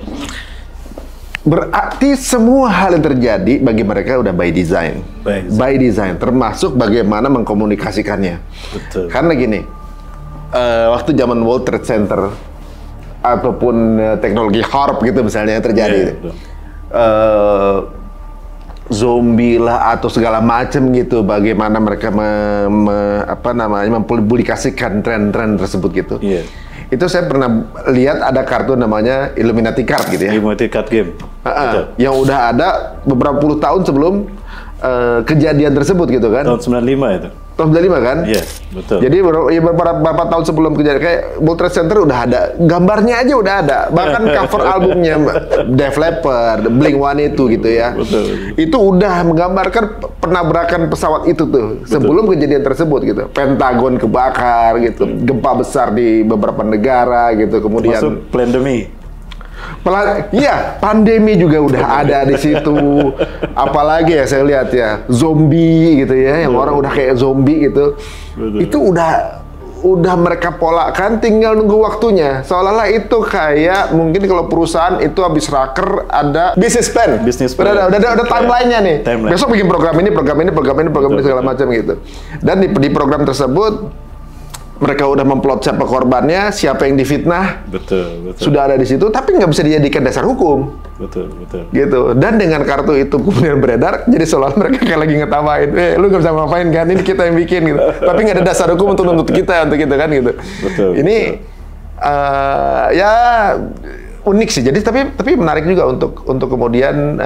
Berarti semua hal yang terjadi bagi mereka udah by design. By design, termasuk bagaimana mengkomunikasikannya. Betul. Karena gini, waktu zaman World Trade Center ataupun teknologi HARP gitu misalnya yang terjadi, zombie lah atau segala macam gitu, bagaimana mereka mempublikasikan tren-tren tersebut gitu. Itu saya pernah lihat ada kartu namanya Illuminati Card gitu ya. Illuminati Card Game. Yang udah ada beberapa puluh tahun sebelum kejadian tersebut gitu kan. Tahun 95 itu. Tahun 95 kan? Iya, betul. Jadi beberapa tahun sebelum kejadian kayak World Trade Center udah ada, gambarnya aja udah ada. Bahkan cover albumnya Def Leppard, Blink-182 gitu ya. Betul. Itu udah menggambarkan penabrakan pesawat itu tuh sebelum kejadian tersebut gitu. Pentagon kebakar gitu, gempa besar di beberapa negara gitu. Kemudian masuk pandemi. Iya, pandemi juga udah ada di situ. Apalagi ya saya lihat ya, zombie gitu ya, yang orang udah kayak zombie gitu. Itu udah mereka polakan, tinggal nunggu waktunya. Seolah-olah itu kayak mungkin kalau perusahaan itu habis raker ada business plan. Udah ada timeline-nya nih. Besok bikin program ini segala macam gitu. Dan di program tersebut mereka udah memplot siapa korbannya, siapa yang difitnah. Betul. Sudah ada di situ, tapi nggak bisa dijadikan dasar hukum. Betul. Gitu. Dan dengan kartu itu kemudian beredar, jadi seolah mereka kayak lagi ngetawain, lu nggak bisa ngapain kan, ini kita yang bikin gitu. Tapi nggak ada dasar hukum untuk nuntut kita, untuk gitu kan gitu. Ini ya unik sih. Jadi tapi menarik juga untuk kemudian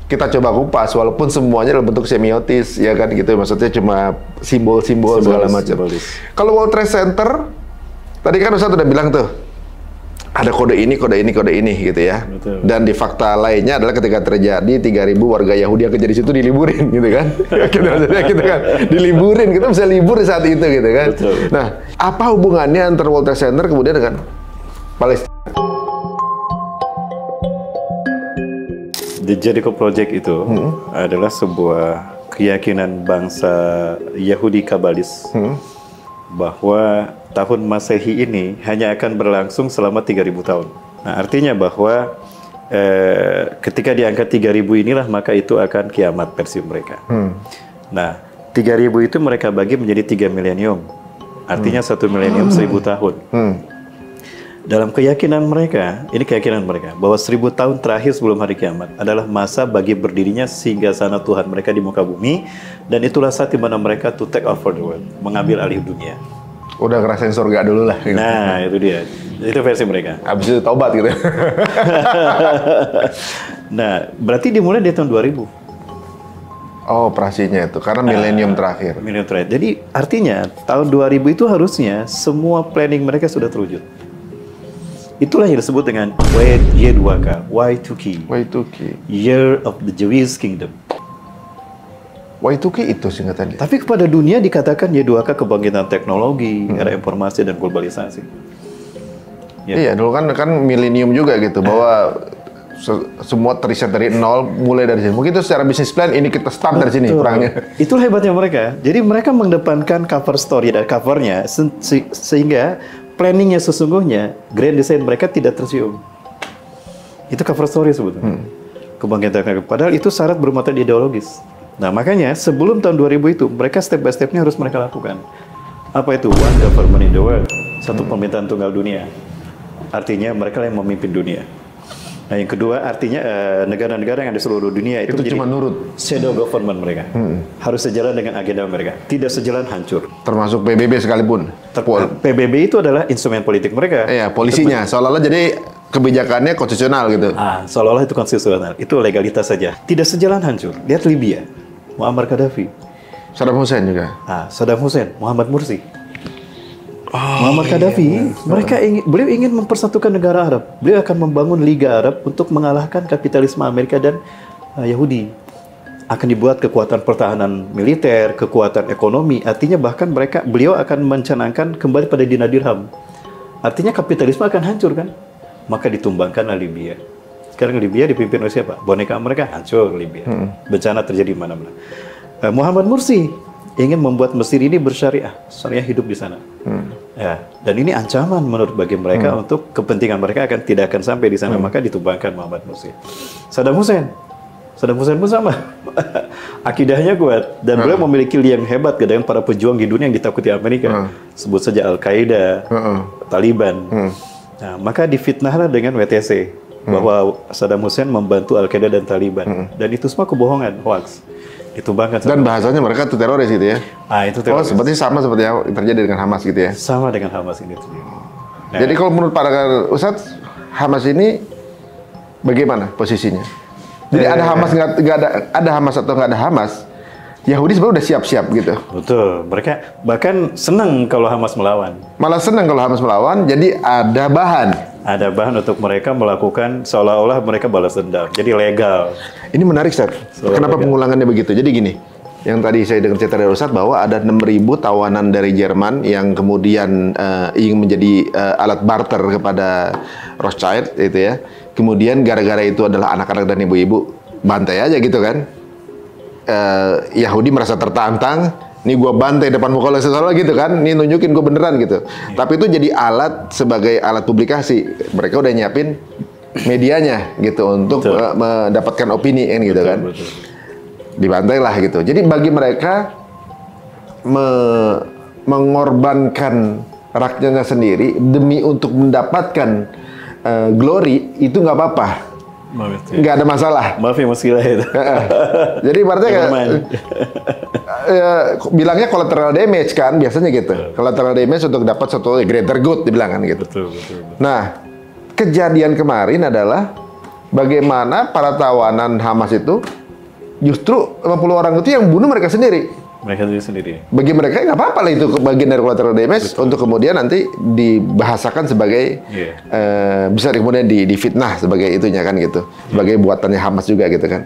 kita coba kupas, walaupun semuanya dalam bentuk semiotis, ya kan gitu. Maksudnya cuma simbol-simbol segala macam. Kalau World Trade Center, tadi kan Ustaz udah bilang tuh, ada kode ini gitu ya. Betul. Dan di fakta lainnya adalah ketika terjadi 3.000 warga Yahudi yang kerja di situ diliburin gitu kan. gitu kan. Diliburin, kita bisa libur di saat itu gitu kan. Betul. Nah, apa hubungannya antara World Trade Center kemudian dengan Palestina? The Jericho Project itu adalah sebuah keyakinan bangsa Yahudi Kabalis bahwa tahun Masehi ini hanya akan berlangsung selama 3.000 tahun. Nah, artinya bahwa ketika diangkat 3.000 inilah maka itu akan kiamat versi mereka. Nah, 3.000 itu mereka bagi menjadi 3 milenium. Artinya 1 milenium 1.000 tahun. Dalam keyakinan mereka, ini keyakinan mereka, bahwa 1.000 tahun terakhir sebelum hari kiamat adalah masa bagi berdirinya singgasana Tuhan mereka di muka bumi, dan itulah saat di mana mereka to take over the world, mengambil alih dunia. Udah ngerasain surga dulu lah. Gitu. Nah, itu dia. Itu versi mereka. Habis itu taubat gitu. Nah, berarti dimulai di tahun 2000. Oh, operasinya itu karena milenium terakhir. Milenium terakhir. Jadi artinya tahun 2000 itu harusnya semua planning mereka sudah terwujud. Itulah yang disebut dengan Y2K, Y2K, Y2K. Year of the Jewish Kingdom. Y2K itu singkatannya. Tapi kepada dunia dikatakan Y2K kebangkitan teknologi, era informasi dan globalisasi. Ya. Iya, dulu kan milenium juga gitu, bahwa semua terriset dari nol, mulai dari sini. Mungkin itu secara bisnis plan ini kita start dari sini perangnya. Itulah hebatnya mereka. Jadi mereka mengedepankan cover story dan covernya sehingga planningnya sesungguhnya grand design mereka tidak tersium. Itu cover story sebetulnya. Kebangkitan. Padahal itu syarat bermuatan ideologis. Nah makanya sebelum tahun 2000 itu mereka step by stepnya harus mereka lakukan. Apa itu? One government in the world. Satu pemerintahan tunggal dunia. Artinya mereka yang memimpin dunia. Nah yang kedua artinya negara-negara yang ada di seluruh dunia itu cuma nurut. Shadow government mereka. Harus sejalan dengan agenda mereka. Tidak sejalan hancur. Termasuk PBB sekalipun. PBB itu adalah instrumen politik mereka. Iya, polisinya. Seolah-olah jadi kebijakannya konstitusional gitu. Seolah-olah itu konstitusional. Itu legalitas saja. Tidak sejalan hancur. Lihat Libya. Muammar Gaddafi. Saddam Hussein juga. Saddam Hussein. Muhammad Mursi. Muammar Gaddafi, beliau ingin mempersatukan negara Arab. Beliau akan membangun Liga Arab untuk mengalahkan kapitalisme Amerika dan Yahudi. Akan dibuat kekuatan pertahanan militer, kekuatan ekonomi. Artinya bahkan beliau akan mencanangkan kembali pada dinar dirham. Artinya kapitalisme akan hancur kan? Maka ditumbangkanlah Libya. Sekarang Libya dipimpin oleh siapa? Boneka mereka hancur Libya. Bencana terjadi di mana-mana. Muhammad Mursi ingin membuat Mesir ini bersyariah, syariah hidup di sana. Ya, dan ini ancaman menurut bagi mereka untuk kepentingan mereka tidak akan sampai di sana, maka ditumbangkan Muhammad Mursi. Saddam Hussein pun sama. Akidahnya kuat dan beliau memiliki liang hebat dengan para pejuang di dunia yang ditakuti Amerika. Sebut saja Al-Qaeda, Taliban. Nah, maka difitnahlah dengan WTC bahwa Saddam Hussein membantu Al-Qaeda dan Taliban. Dan itu semua kebohongan, hoax. Ditumbangkan. Dan bahasanya mereka itu teroris gitu ya? Itu teroris. Seperti sama seperti yang terjadi dengan Hamas gitu ya? Sama dengan Hamas ini. Nah, jadi kalau menurut para Ustadz, Hamas ini bagaimana posisinya? Jadi ada Hamas nggak ada Hamas atau nggak ada Hamas, Yahudi sebenarnya udah siap-siap gitu. Betul. Mereka bahkan senang kalau Hamas melawan. Malah senang kalau Hamas melawan, jadi ada bahan. Ada bahan untuk mereka melakukan seolah-olah mereka balas dendam. Jadi legal. Ini menarik, Ustaz. Kenapa pengulangannya begitu? Jadi gini, yang tadi saya dengar cerita dari Ustaz bahwa ada 6.000 tawanan dari Jerman yang kemudian ingin menjadi alat barter kepada Rothschild, itu ya. Kemudian gara-gara itu adalah anak-anak dan ibu-ibu, bantai aja gitu kan. Yahudi merasa tertantang. Nih gue bantai depan muka lo seolah gitu kan, nih nunjukin gue beneran gitu. Tapi itu jadi alat sebagai alat publikasi. Mereka udah nyiapin medianya gitu untuk mendapatkan opini kan gitu kan. Dibantai lah gitu. Jadi bagi mereka mengorbankan rakyatnya sendiri demi untuk mendapatkan glory itu nggak apa-apa. Nggak ada masalah. Maaf ya Mas Gila itu. Jadi ibaratnya bilangnya collateral damage kan biasanya gitu. Collateral damage untuk dapat satu greater good dibilang kan gitu. Betul. Nah, kejadian kemarin adalah bagaimana para tawanan Hamas itu justru 50 orang itu yang bunuh mereka sendiri. Mereka sendiri. Bagi mereka nggak apa-apa lah itu bagian dari collateral damage. Betul. Untuk kemudian nanti dibahasakan sebagai bisa kemudian difitnah sebagai itunya kan gitu, sebagai buatannya Hamas juga gitu kan.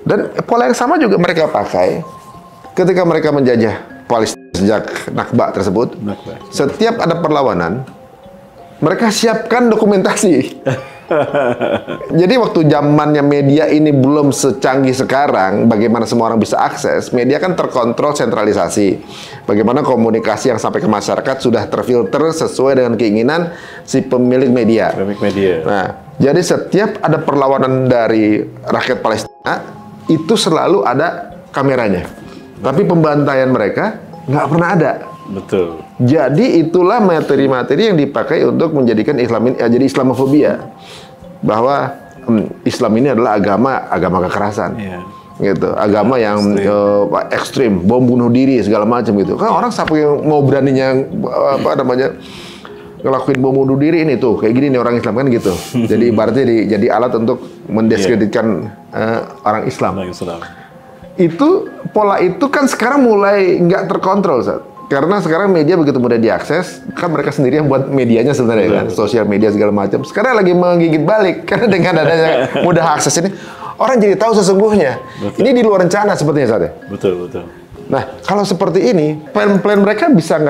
Dan pola yang sama juga mereka pakai ketika mereka menjajah Palestina sejak Nakba tersebut. Setiap ada perlawanan, mereka siapkan dokumentasi. Jadi waktu zamannya media ini belum secanggih sekarang, bagaimana semua orang bisa akses, media kan terkontrol sentralisasi. Bagaimana komunikasi yang sampai ke masyarakat sudah terfilter sesuai dengan keinginan si pemilik media. Nah, jadi setiap ada perlawanan dari rakyat Palestina, itu selalu ada kameranya. Tapi pembantaian mereka nggak pernah ada. Betul. Jadi itulah materi-materi yang dipakai untuk menjadikan Islam ini jadi Islamofobia, bahwa Islam ini adalah agama kekerasan, gitu, agama yang ekstrim, bom bunuh diri segala macam gitu. Kan orang siapa yang mau beraninya ngelakuin bom bunuh diri ini tuh kayak gini nih orang Islam kan gitu. Jadi ibaratnya jadi alat untuk mendiskreditkan orang Islam. Itu pola itu kan sekarang mulai nggak terkontrol, Ustaz. Karena sekarang media begitu mudah diakses, kan mereka sendiri yang buat medianya sebenarnya kan, sosial media segala macam. Sekarang lagi menggigit balik karena dengan adanya mudah akses ini, orang jadi tahu sesungguhnya. Betul. Ini di luar rencana sepertinya saat ya. Betul. Nah, kalau seperti ini, plan-plan mereka bisa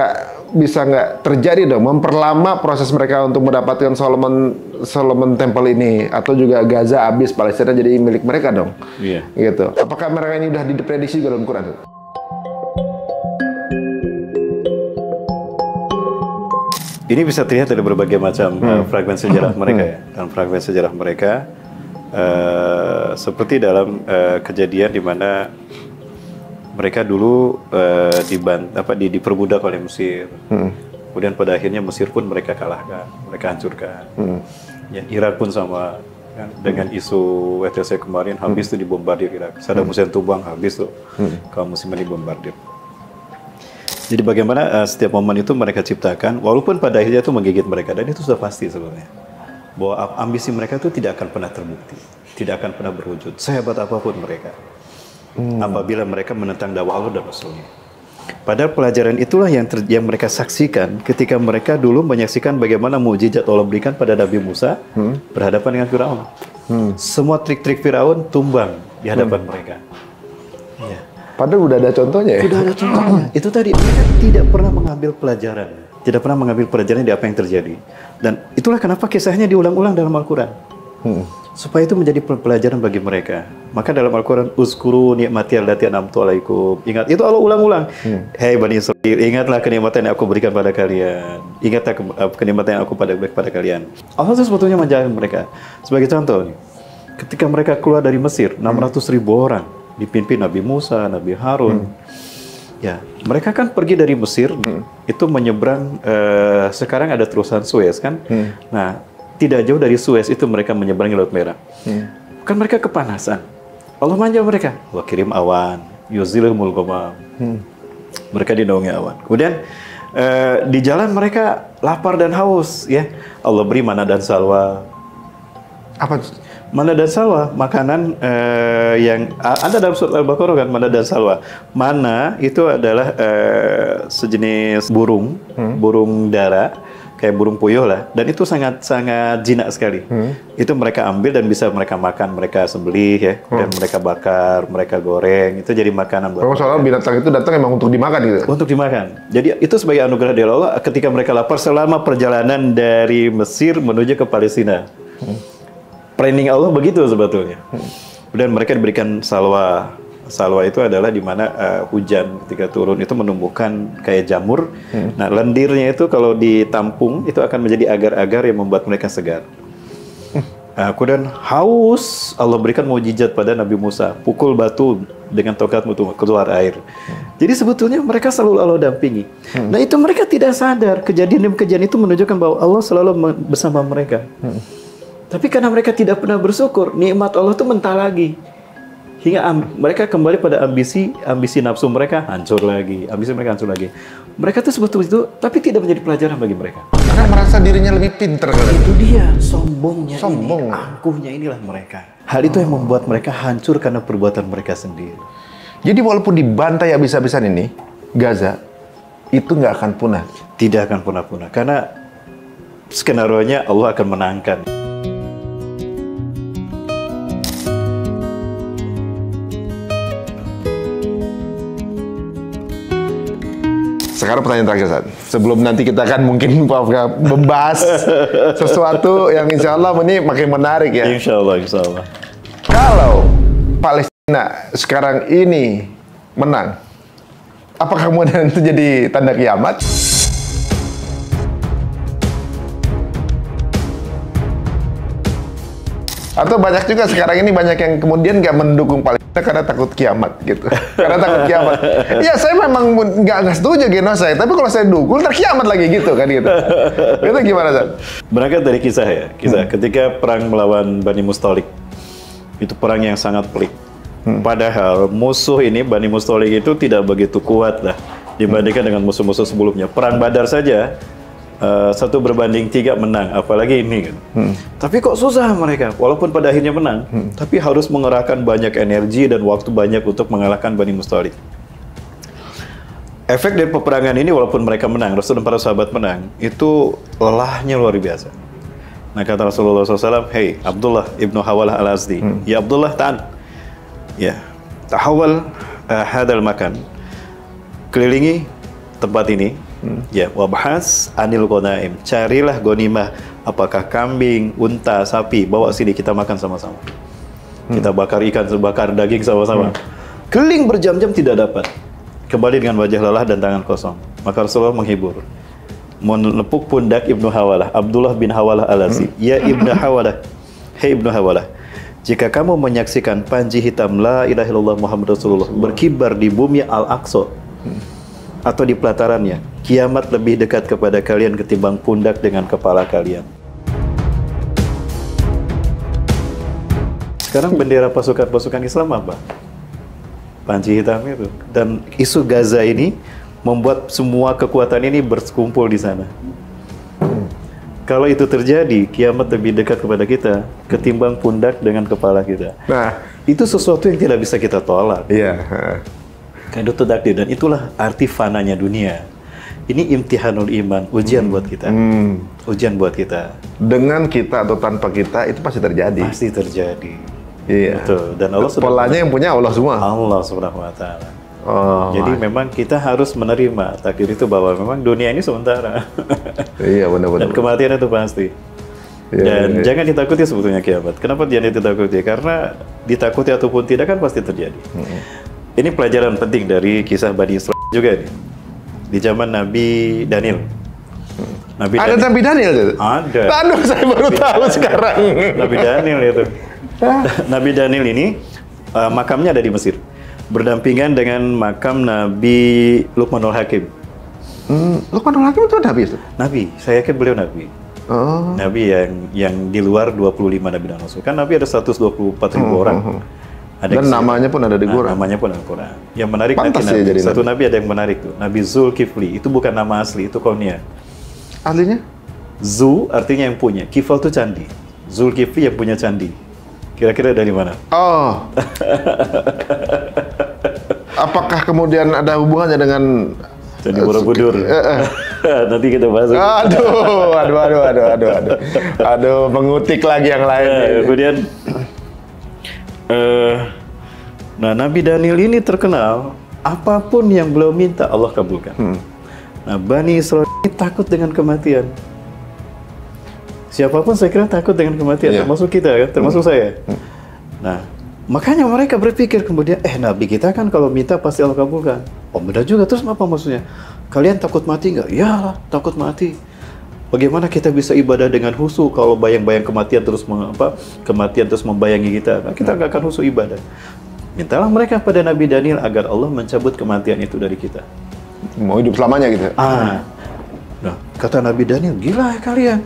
nggak terjadi dong, memperlama proses mereka untuk mendapatkan Solomon Temple ini, atau juga Gaza habis, Palestina jadi milik mereka dong. Iya. Gitu. Apakah mereka ini udah diprediksi juga dalam Quran? Ini bisa terlihat dari berbagai macam fragmen sejarah mereka ya. Dan fragmen sejarah mereka seperti dalam kejadian di mana mereka dulu diperbudak oleh Mesir. Kemudian pada akhirnya Mesir pun mereka kalahkan, mereka hancurkan. Ya, Irak pun sama kan, dengan isu WTC kemarin habis tuh dibombardir Irak. Saddam Hussein tumbang habis tuh kaum muslimin dibombardir. Jadi bagaimana setiap momen itu mereka ciptakan, walaupun pada akhirnya itu menggigit mereka, dan itu sudah pasti sebenarnya. Bahwa ambisi mereka itu tidak akan pernah terbukti, tidak akan pernah berwujud, sehebat apapun mereka. Apabila mereka menentang dakwah Allah dan Rasulnya. Padahal pelajaran itulah yang mereka saksikan ketika mereka dulu menyaksikan bagaimana mukjizat Allah berikan pada Nabi Musa berhadapan dengan Firaun. Semua trik-trik Firaun tumbang di hadapan mereka. Ya. Padahal udah ada contohnya ya? Sudah ada contohnya. Itu tadi, mereka tidak pernah mengambil pelajaran. Tidak pernah mengambil pelajaran dari apa yang terjadi. Dan itulah kenapa kisahnya diulang-ulang dalam Al-Quran. Supaya itu menjadi pelajaran bagi mereka. Maka dalam Al-Quran, Uzkuru ni'mati allati an'amtu alaikum. Ingat, itu Allah ulang-ulang. Hei Bani Israil, ingatlah kenikmatan yang aku berikan pada kalian. Ingatlah kenikmatan yang aku berikan pada kalian. Allah itu sebetulnya menjaga mereka. Sebagai contoh, ketika mereka keluar dari Mesir, 600.000 orang. Dipimpin Nabi Musa, Nabi Harun. Ya, mereka kan pergi dari Mesir, itu menyeberang, sekarang ada terusan Suez kan. Nah, tidak jauh dari Suez itu mereka menyeberangi Laut Merah. Kan mereka kepanasan. Allah manja mereka. Allah kirim awan, yuzilhumul ghamam. Mereka dinaungi awan. Kemudian di jalan mereka lapar dan haus, ya. Allah beri mana dan salwa. Apa? Mana dan salwa, makanan yang ada dalam surat Al-Baqarah kan, mana dan salwa. Mana itu adalah sejenis burung, burung dara, kayak burung puyuh lah, dan itu sangat jinak sekali. Itu mereka ambil dan bisa mereka makan, mereka sembelih ya, dan mereka bakar, mereka goreng, itu jadi makanan buat mereka. Soalnya binatang itu datang emang untuk dimakan gitu? Untuk dimakan. Jadi itu sebagai anugerah dari Allah ketika mereka lapar selama perjalanan dari Mesir menuju ke Palestina. Planning Allah begitu sebetulnya. Kemudian mereka diberikan salwa. Salwa itu adalah di mana hujan ketika turun itu menumbuhkan kayak jamur. Nah, lendirnya itu kalau ditampung itu akan menjadi agar-agar yang membuat mereka segar. Kemudian haus, Allah berikan mukjizat pada Nabi Musa. Pukul batu dengan tongkatmu keluar air. Jadi sebetulnya mereka selalu Allah dampingi. Nah, itu mereka tidak sadar. Kejadian demi kejadian itu menunjukkan bahwa Allah selalu bersama mereka. Tapi karena mereka tidak pernah bersyukur, nikmat Allah itu mentah lagi. Hingga mereka kembali pada ambisi nafsu mereka hancur lagi. Ambisi mereka hancur lagi. Mereka itu sebetulnya itu, tapi tidak menjadi pelajaran bagi mereka. Karena merasa dirinya lebih pinter. Itu dia, sombongnya Sombong. ini, angkuhnya inilah mereka. Hal itu yang membuat mereka hancur karena perbuatan mereka sendiri. Jadi walaupun dibantai habis-habisan ini, Gaza, itu nggak akan punah? Tidak akan punah-punah. Karena skenario-nya Allah akan menangkan. Sekarang pertanyaan terakhir, Ustaz. Sebelum nanti kita akan mungkin membahas sesuatu yang insya Allah ini makin menarik ya. Insya Allah, insya Allah. Kalau Palestina sekarang ini menang, apakah kemudian itu jadi tanda kiamat? Atau banyak juga sekarang ini banyak yang kemudian nggak mendukung Palestina karena takut kiamat gitu. Karena takut kiamat. Iya, saya memang nggak setuju genosida, tapi kalau saya dukung ntar kiamat lagi gitu kan gitu. Itu gimana, Zat? Berangkat dari kisah ya, ketika perang melawan Bani Mustalik. Itu perang yang sangat pelik. Padahal musuh ini, Bani Mustalik itu tidak begitu kuat lah dibandingkan dengan musuh-musuh sebelumnya. Perang Badar saja 1 berbanding 3 menang, apalagi ini kan. Tapi kok susah mereka, walaupun pada akhirnya menang, tapi harus mengerahkan banyak energi dan waktu banyak untuk mengalahkan Bani Mustalik. efek dari peperangan ini walaupun mereka menang, Rasul dan para sahabat menang, itu lelahnya luar biasa. Nah kata Rasulullah SAW, hey Abdullah ibnu Hawalah al-Azdi, ya Abdullah ta'an, ya tahawal hadal makan, kelilingi tempat ini, ya wabhas anil ghanaim, carilah ghanimah, apakah kambing, unta, sapi, bawa sini kita makan sama-sama. Kita bakar ikan, bakar daging sama-sama. Keliling berjam-jam tidak dapat. Kembali dengan wajah lelah dan tangan kosong. Maka Rasulullah menghibur. Menepuk pundak Ibnu Hawalah, Abdullah bin Hawalah al-Azdi. Ya Ibnu Hawalah, hei Ibnu Hawalah, jika kamu menyaksikan panji hitam la ilaha illallah Muhammad Rasulullah berkibar di bumi Al-Aqsa atau di pelatarannya, kiamat lebih dekat kepada kalian ketimbang pundak dengan kepala kalian. Sekarang bendera pasukan-pasukan Islam apa? Panji hitam itu. Dan isu Gaza ini membuat semua kekuatan ini berkumpul di sana. Kalau itu terjadi, kiamat lebih dekat kepada kita ketimbang pundak dengan kepala kita. Nah, itu sesuatu yang tidak bisa kita tolak. iya. Karena itu takdir, dan itulah arti fananya dunia. Ini imtihanul iman, ujian buat kita. Ujian buat kita. Dengan kita atau tanpa kita itu pasti terjadi. Pasti terjadi. Iya. Betul. Dan Allah polanya yang punya Allah semua. Allah Subhanahu wa taala. Oh, jadi memang kita harus menerima takdir itu, bahwa memang dunia ini sementara. Iya, benar-benar. Dan kematian itu pasti. Iya, Dan iya. jangan ditakuti sebetulnya kiamat. Kenapa jangan ditakuti? Karena ditakuti ataupun tidak kan pasti terjadi. Ini pelajaran penting dari kisah Bani Israil juga nih. Di zaman Nabi Daniel. Ada Nabi Daniel itu? Ada. Aduh, saya baru tahu sekarang. Nabi Daniel itu. Nabi Daniel ini makamnya ada di Mesir. Berdampingan dengan makam Nabi Luqmanul Hakim. Luqmanul Hakim itu Nabi itu? Nabi, saya yakin beliau Nabi. Oh. Nabi yang di luar 25 Nabi dan Rasul. Kan Nabi ada 124.000 orang. Ada Dan namanya pun ada di Quran. Namanya pun ada di Quran. Yang menarik Pantas nanti ya jadi satu nabi. nabi ada yang menarik tuh. Nabi Zulkifli. Itu bukan nama asli, itu kaunya. Aslinya? Zu artinya yang punya. Kifal itu candi. Zulkifli yang punya candi. Kira-kira dari mana? Oh. Apakah kemudian ada hubungannya dengan Candi Borobudur. Nanti kita bahas. Aduh, mengutik lagi yang lain. Kemudian nah Nabi Daniel ini terkenal apapun yang beliau minta Allah kabulkan. Nah Bani Israil ini takut dengan kematian. Siapapun saya kira takut dengan kematian, termasuk kita kan, termasuk saya. Nah makanya mereka berpikir kemudian, Nabi kita kan kalau minta pasti Allah kabulkan. Oh benar juga, terus apa maksudnya? Kalian takut mati nggak? Ya takut mati. Bagaimana kita bisa ibadah dengan khusyuk kalau bayang-bayang kematian terus membayangi kita? Nah, kita nggak akan khusyuk ibadah. Mintalah mereka pada Nabi Daniel agar Allah mencabut kematian itu dari kita. Mau hidup selamanya gitu. Nah, kata Nabi Daniel, gila ya kalian.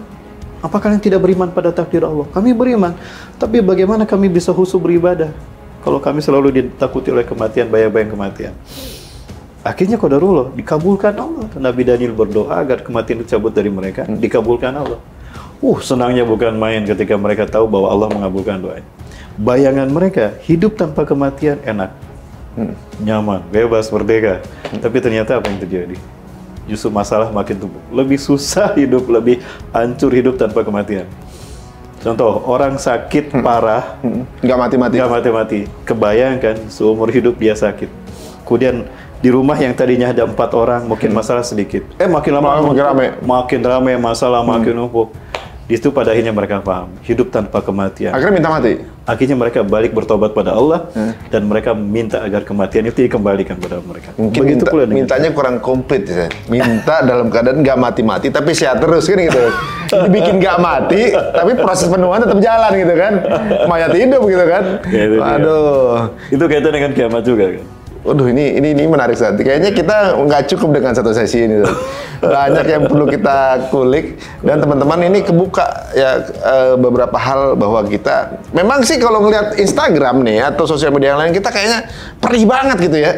Apa kalian tidak beriman pada takdir Allah? Kami beriman. Tapi bagaimana kami bisa khusyuk beribadah kalau kami selalu ditakuti oleh kematian, bayang-bayang kematian? Akhirnya qadarullah dikabulkan Allah. Nabi Daniel berdoa agar kematian dicabut dari mereka, dikabulkan Allah. Senangnya bukan main ketika mereka tahu bahwa Allah mengabulkan doanya. Bayangan mereka hidup tanpa kematian enak, nyaman, bebas, merdeka. Tapi ternyata apa yang terjadi? Justru masalah makin tumbuh. Lebih susah hidup, lebih hancur hidup tanpa kematian. Contoh, orang sakit parah, nggak mati-mati. Kebayangkan seumur hidup dia sakit. Kemudian di rumah yang tadinya ada 4 orang, mungkin masalah sedikit. Makin lama makin ramai masalah, makin numpuk. Di situ pada akhirnya mereka paham, hidup tanpa kematian. Akhirnya minta mati. Akhirnya mereka balik bertobat pada Allah dan mereka minta agar kematian itu dikembalikan pada mereka. Mungkin mintanya kurang komplit ya. Minta dalam keadaan nggak mati-mati tapi sehat terus kan gitu. Dibikin nggak mati tapi proses penuhan tetap jalan gitu kan. Mayat hidup gitu kan. Ya, Aduh. Itu kaitan dengan kiamat juga kan. Waduh, ini menarik sekali. Kayaknya kita nggak cukup dengan satu sesi ini. Banyak yang perlu kita kulik. Dan teman-teman ini kebuka ya beberapa hal bahwa kita memang sih kalau ngelihat Instagram nih atau sosial media yang lain kita kayaknya perih banget gitu ya.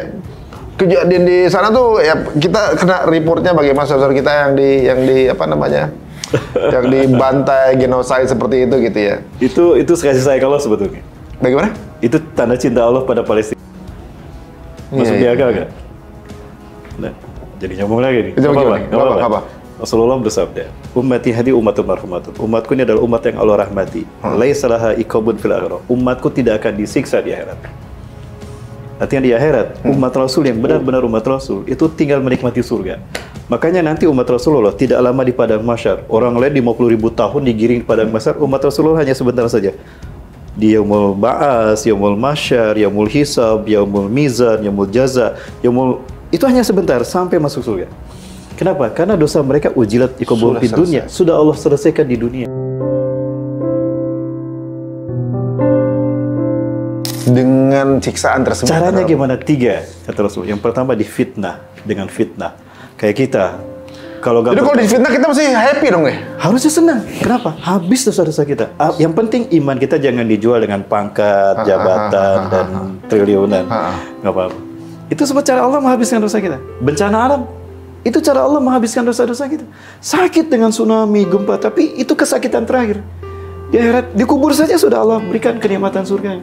Kejadian di sana tuh ya kita kena reportnya bagaimana saudara kita yang di apa namanya? yang dibantai, genocide seperti itu gitu ya. Itu kasih saya kalau sebetulnya. Bagaimana? Itu tanda cinta Allah pada Palestina. Masuk di akal nggak? Nah, Jadi nyambung lagi nih. Itu apa? Rasulullah bersabda, ummati hadi ummatun marhumatun. Umatku ini adalah umat yang Allah rahmati. Laisa laha iqabun fil akhirah. Umatku tidak akan disiksa di akhirat. Artinya di akhirat, umat Rasul yang benar-benar umat Rasul itu tinggal menikmati surga. Makanya nanti umat Rasulullah tidak lama di padang mahsyar. Orang lain 50.000 tahun digiring di padang mahsyar, umat Rasulullah hanya sebentar saja. Di yaumul ba'as, yaumul mahsyar, yaumul hisab, yaumul mizan, yaumul jaza, itu hanya sebentar sampai masuk surga. Kenapa? Karena dosa mereka ujilat iqabul di dunia. Sudah Allah selesaikan di dunia. Dengan siksaan tersebut. Caranya gimana? 3 kata Rasul. Yang pertama difitnah dengan fitnah. Kayak kita. Jadi kalau difitnah kita masih happy dong ya? Harusnya senang. Kenapa? Habis dosa-dosa kita. Yang penting iman kita jangan dijual dengan pangkat, jabatan, dan triliunan. Nggak apa-apa. Itu sebab cara Allah menghabiskan dosa kita. Bencana alam. Itu cara Allah menghabiskan dosa-dosa kita. Sakit dengan tsunami, gempa, tapi itu kesakitan terakhir. Di akhirat, dikubur saja sudah Allah berikan kenikmatan surga.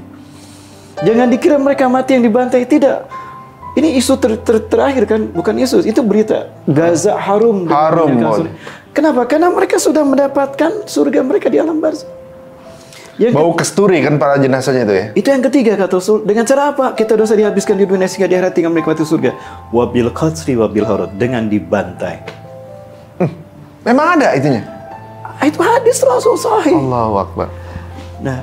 Jangan dikira mereka mati yang dibantai, tidak. Ini isu terakhir kan, bukan isu, itu berita. Gaza harum. Kenapa? Karena mereka sudah mendapatkan surga mereka di alam barzakh. Bau kesturi kan para jenazahnya itu ya? Itu yang ketiga kata Rasul. Dengan cara apa? Kita dosa dihabiskan di dunia sehingga di akhirat tinggal menikmati surga. Wabil qatri wabil harut. Dengan dibantai. Memang ada itunya? Itu hadis Rasul sahih. Allahu Akbar. Nah,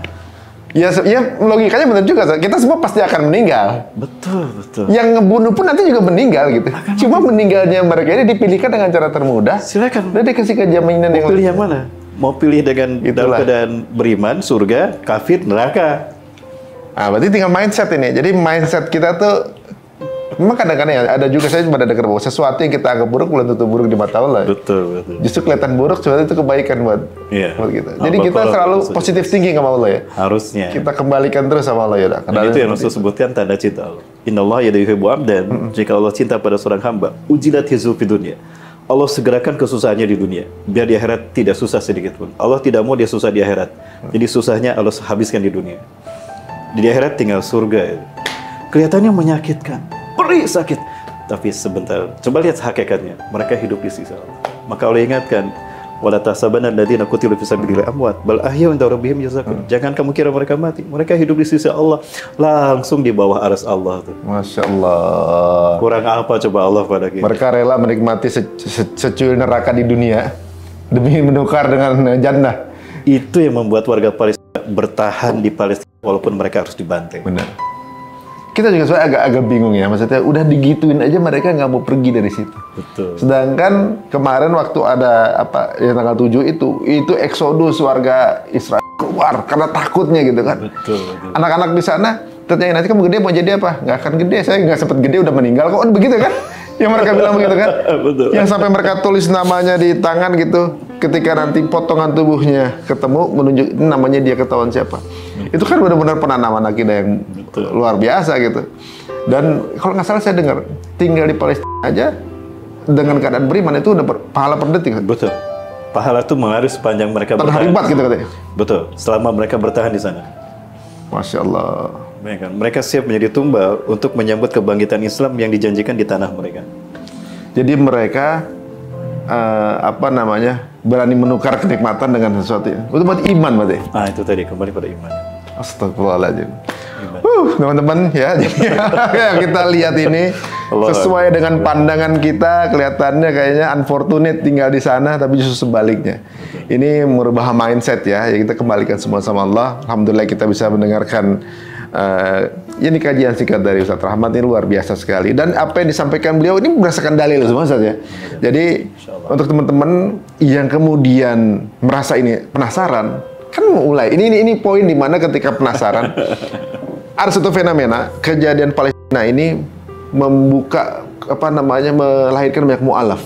ya logikanya benar juga. Kita semua pasti akan meninggal. Betul. Yang ngebunuh pun nanti juga meninggal gitu. Cuma meninggalnya mereka ini dipilihkan dengan cara termudah. Silakan. Dan dikasih kejaminan yang pilih yang mana? Mau pilih dengan dalam keadaan beriman, surga, kafir, neraka. Berarti tinggal mindset ini. Jadi mindset kita tuh memang kadang-kadang ya, ada juga saya pada dengar bahwa sesuatu yang kita anggap buruk belum tentu buruk di mata Allah. Betul. Justru kelihatan buruk, sebenarnya itu kebaikan buat kita. Jadi kita selalu positif thinking sama Allah ya. Harusnya. Kita kembalikan terus sama Allah ya. Dan itu yang Rasul sebutkan tanda cinta Allah. Innallaha yuhibbu 'abdan. Jika Allah cinta pada seorang hamba, ujilat hizu fid dunya. Allah segerakan kesusahannya di dunia, biar di akhirat tidak susah sedikit pun. Allah tidak mau dia susah di akhirat. Jadi susahnya Allah habiskan di dunia. Di akhirat tinggal surga. Kelihatannya menyakitkan, perih sakit. Tapi sebentar, coba lihat hakikatnya. Mereka hidup di sisi Allah. Maka Allah ingatkan, wala tahsabanna alladziina qutilu fi sabilillahi amwat bal ahya'un 'inda rabbihim yurzaqun. Jangan kamu kira mereka mati. Mereka hidup di sisi Allah, langsung di bawah arsy Allah tuh. Masya Allah. Kurang apa coba Allah pada kita? Mereka rela menikmati secuil neraka di dunia demi menukar dengan jannah. Itu yang membuat warga Palestina bertahan di Palestina walaupun mereka harus dibantai. Benar. Kita juga sebenarnya agak bingung ya, maksudnya udah digituin aja mereka nggak mau pergi dari situ. Betul. Sedangkan kemarin waktu ada yang tanggal 7 itu eksodus warga Israel keluar karena takutnya gitu kan. Betul. Anak-anak di sana tertanya, nanti kamu gede mau jadi apa? Nggak akan gede, saya nggak sempet gede udah meninggal kok, begitu kan? Yang mereka bilang begitu kan? Betul. Yang sampai mereka tulis namanya di tangan gitu, ketika nanti potongan tubuhnya ketemu menunjuk namanya dia ketahuan siapa. Itu kan benar-benar penanaman akidah yang luar biasa gitu. Dan kalau nggak salah saya dengar tinggal di Palestina aja dengan keadaan beriman itu udah pahala per detik. Betul. Pahala itu mengalir sepanjang mereka bertahan. Gitu katanya. Betul. Selama mereka bertahan di sana. Masya Allah. Mereka siap menjadi tumbal untuk menyambut kebangkitan Islam yang dijanjikan di tanah mereka. Jadi mereka berani menukar kenikmatan dengan sesuatu. Itu berarti iman berarti. Itu tadi kembali pada iman. Astagfirullahaladzim. Teman-teman ya, jadi kita lihat ini sesuai dengan pandangan kita, kelihatannya kayaknya unfortunate tinggal di sana, tapi justru sebaliknya. Ini merubah mindset ya, kita kembalikan semua sama Allah. Alhamdulillah kita bisa mendengarkan ini kajian singkat dari Ustaz Rahmat, ini luar biasa sekali. Dan apa yang disampaikan beliau ini berdasarkan dalil semua Ustaz ya. Jadi untuk teman-teman yang kemudian merasa ini penasaran, kan mulai ini poin di mana ketika penasaran ada satu fenomena kejadian Palestina ini membuka melahirkan banyak mu'alaf.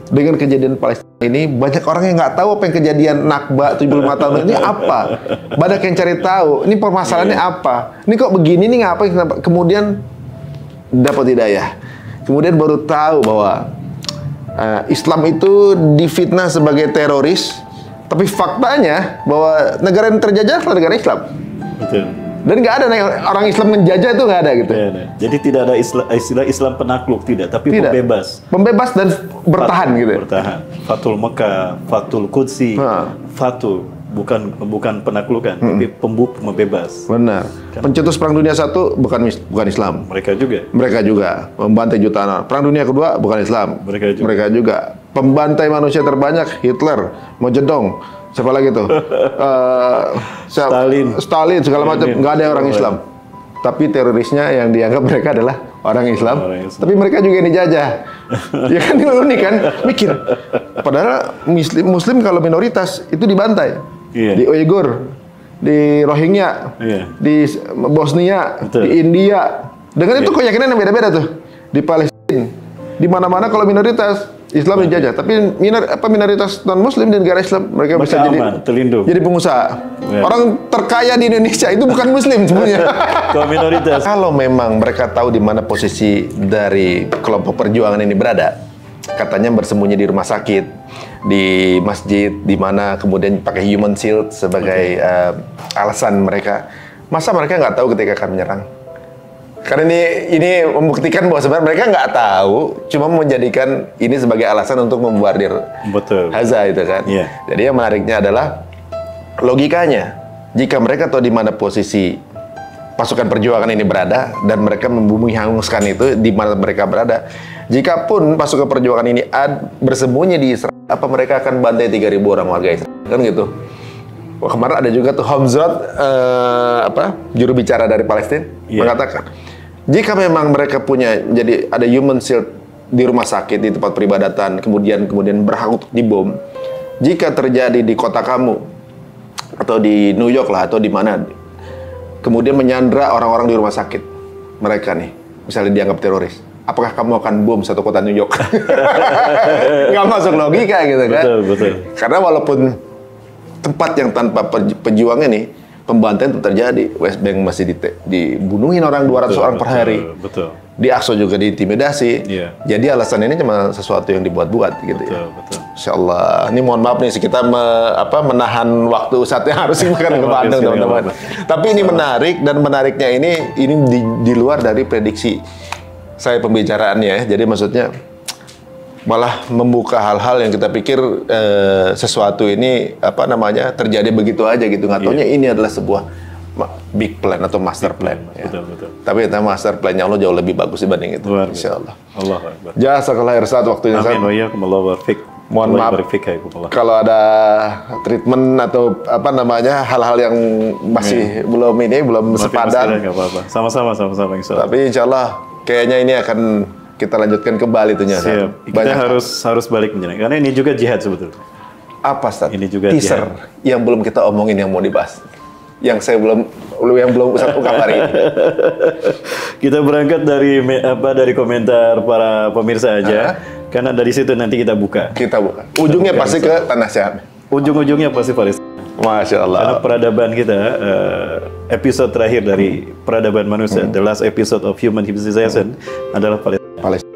Dengan kejadian Palestina ini banyak orang yang nggak tahu apa yang kejadian Nakba 75 tahun ini apa. Banyak yang cari tahu ini permasalahannya apa. Ini kok begini nih ngapain? Kemudian dapat hidayah. Kemudian baru tahu bahwa Islam itu difitnah sebagai teroris. Tapi faktanya bahwa negara yang terjajah adalah negara Islam. Betul. Dan nggak ada orang Islam menjajah itu nggak ada gitu. Jadi tidak ada istilah Islam penakluk, tidak, tapi Tidak. pembebas. Pembebas dan bertahan gitu. Bertahan. Fatul Mekah, Fatul Qudsi, Fatul bukan penaklukan, tapi pembebas. Benar. Pencetus Perang Dunia I bukan Islam. Mereka juga membantai jutaan orang. Perang Dunia Kedua bukan Islam. Mereka juga. Pembantai manusia terbanyak Hitler, Mao Zedong, siapa lagi tuh? Stalin segala macam. Nggak ada orang Islam. Tapi terorisnya yang dianggap mereka adalah orang Islam. Tapi mereka juga yang dijajah. Ya kan, ini unik kan? Mikir. Padahal Muslim kalau minoritas itu dibantai. Di Uighur, di Rohingya, di Bosnia, di India. Dengan itu keyakinan yang beda-beda tuh. Di Palestina, di mana-mana kalau minoritas Islam dijajah. Tapi minoritas non-Muslim di negara Islam mereka bisa terlindung. Jadi pengusaha. Orang terkaya di Indonesia itu bukan Muslim sebenarnya. Kalau minoritas. Kalau memang mereka tahu di mana posisi dari kelompok perjuangan ini berada, katanya bersembunyi di rumah sakit, di masjid, di mana kemudian pakai human shield sebagai alasan mereka. Masa mereka nggak tahu ketika akan menyerang? Karena ini membuktikan bahwa sebenarnya mereka nggak tahu, cuma menjadikan ini sebagai alasan untuk membordir Gaza itu kan. Jadi yang menariknya adalah logikanya, jika mereka tahu di mana posisi pasukan perjuangan ini berada dan mereka membumi hanguskan itu di mana mereka berada, jikapun pasukan perjuangan ini bersembunyi di Israel, apa mereka akan bantai 3.000 orang warga Israel? Kan gitu. Wah, kemarin ada juga tuh Hamzat, juru bicara dari Palestina, mengatakan, jika memang mereka punya, jadi ada human shield di rumah sakit, di tempat peribadatan, kemudian berhak untuk dibom, jika terjadi di kota kamu, atau di New York lah, atau di mana, kemudian menyandra orang-orang di rumah sakit, mereka nih, misalnya dianggap teroris, apakah kamu akan bom satu kota New York? Nggak masuk logika gitu kan? Betul. Karena walaupun tempat yang tanpa pejuang ini, pembantaian itu terjadi. West Bank masih dibunuhin orang 200 orang per hari. Di Aqsa juga diintimidasi. Jadi alasan ini cuma sesuatu yang dibuat-buat gitu ya. Insya Allah. Ini mohon maaf nih, kita menahan waktu saatnya harus makan ke Bandung teman-teman. Tapi ini menarik, dan menariknya ini di luar dari prediksi saya pembicaraannya. Jadi maksudnya malah membuka hal-hal yang kita pikir sesuatu ini terjadi begitu aja gitu. Nggak taunya ini adalah sebuah big plan atau master plan. Betul. Tapi kita master plan-nya Allah jauh lebih bagus dibanding itu. Insya Allah. Jazakallah khair Ustaz waktunya. Amin wa iyyakum. Allahu barik. Mohon maaf kalau ada treatment atau hal-hal yang masih belum sepadan. Sama-sama insya Allah. Tapi insya Allah kayaknya ini akan kita lanjutkan kembali tuhnya. Kita harus balik menjelaskan. Karena ini juga jihad sebetulnya. Apa Ustaz? Ini juga teaser jihad yang belum kita omongin yang mau dibahas. Yang belum Ustaz ungkap hari ini. Kita berangkat dari komentar para pemirsa aja. Karena dari situ nanti kita buka. Ujungnya pasti ke Tanah Syam. Ujung-ujungnya pasti Palestina. Masya Allah. Karena peradaban kita, episode terakhir dari peradaban manusia, the last episode of human civilization adalah Palestina.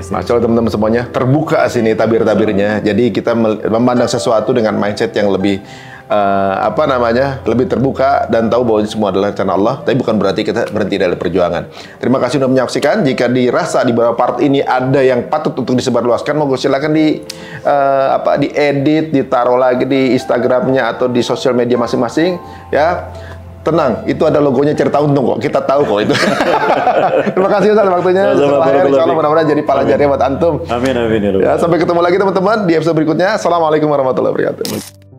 Masya Allah teman-teman semuanya, terbuka sini tabir-tabirnya. Jadi kita memandang sesuatu dengan mindset yang lebih lebih terbuka dan tahu bahwa ini semua adalah rencana Allah. Tapi bukan berarti kita berhenti dari perjuangan. Terima kasih sudah menyaksikan. Jika dirasa di beberapa part ini ada yang patut untuk disebarluaskan, monggo silakan diedit, ditaruh lagi di Instagramnya atau di sosial media masing-masing, ya. Tenang, itu ada logonya Cerita Untung kok. Kita tahu kok itu. Terima kasih Ustaz waktunya. Insyaallah mudah-mudahan jadi pelajaran buat antum. Amin. Ya, sampai ketemu lagi teman-teman di episode berikutnya. Assalamualaikum warahmatullahi wabarakatuh.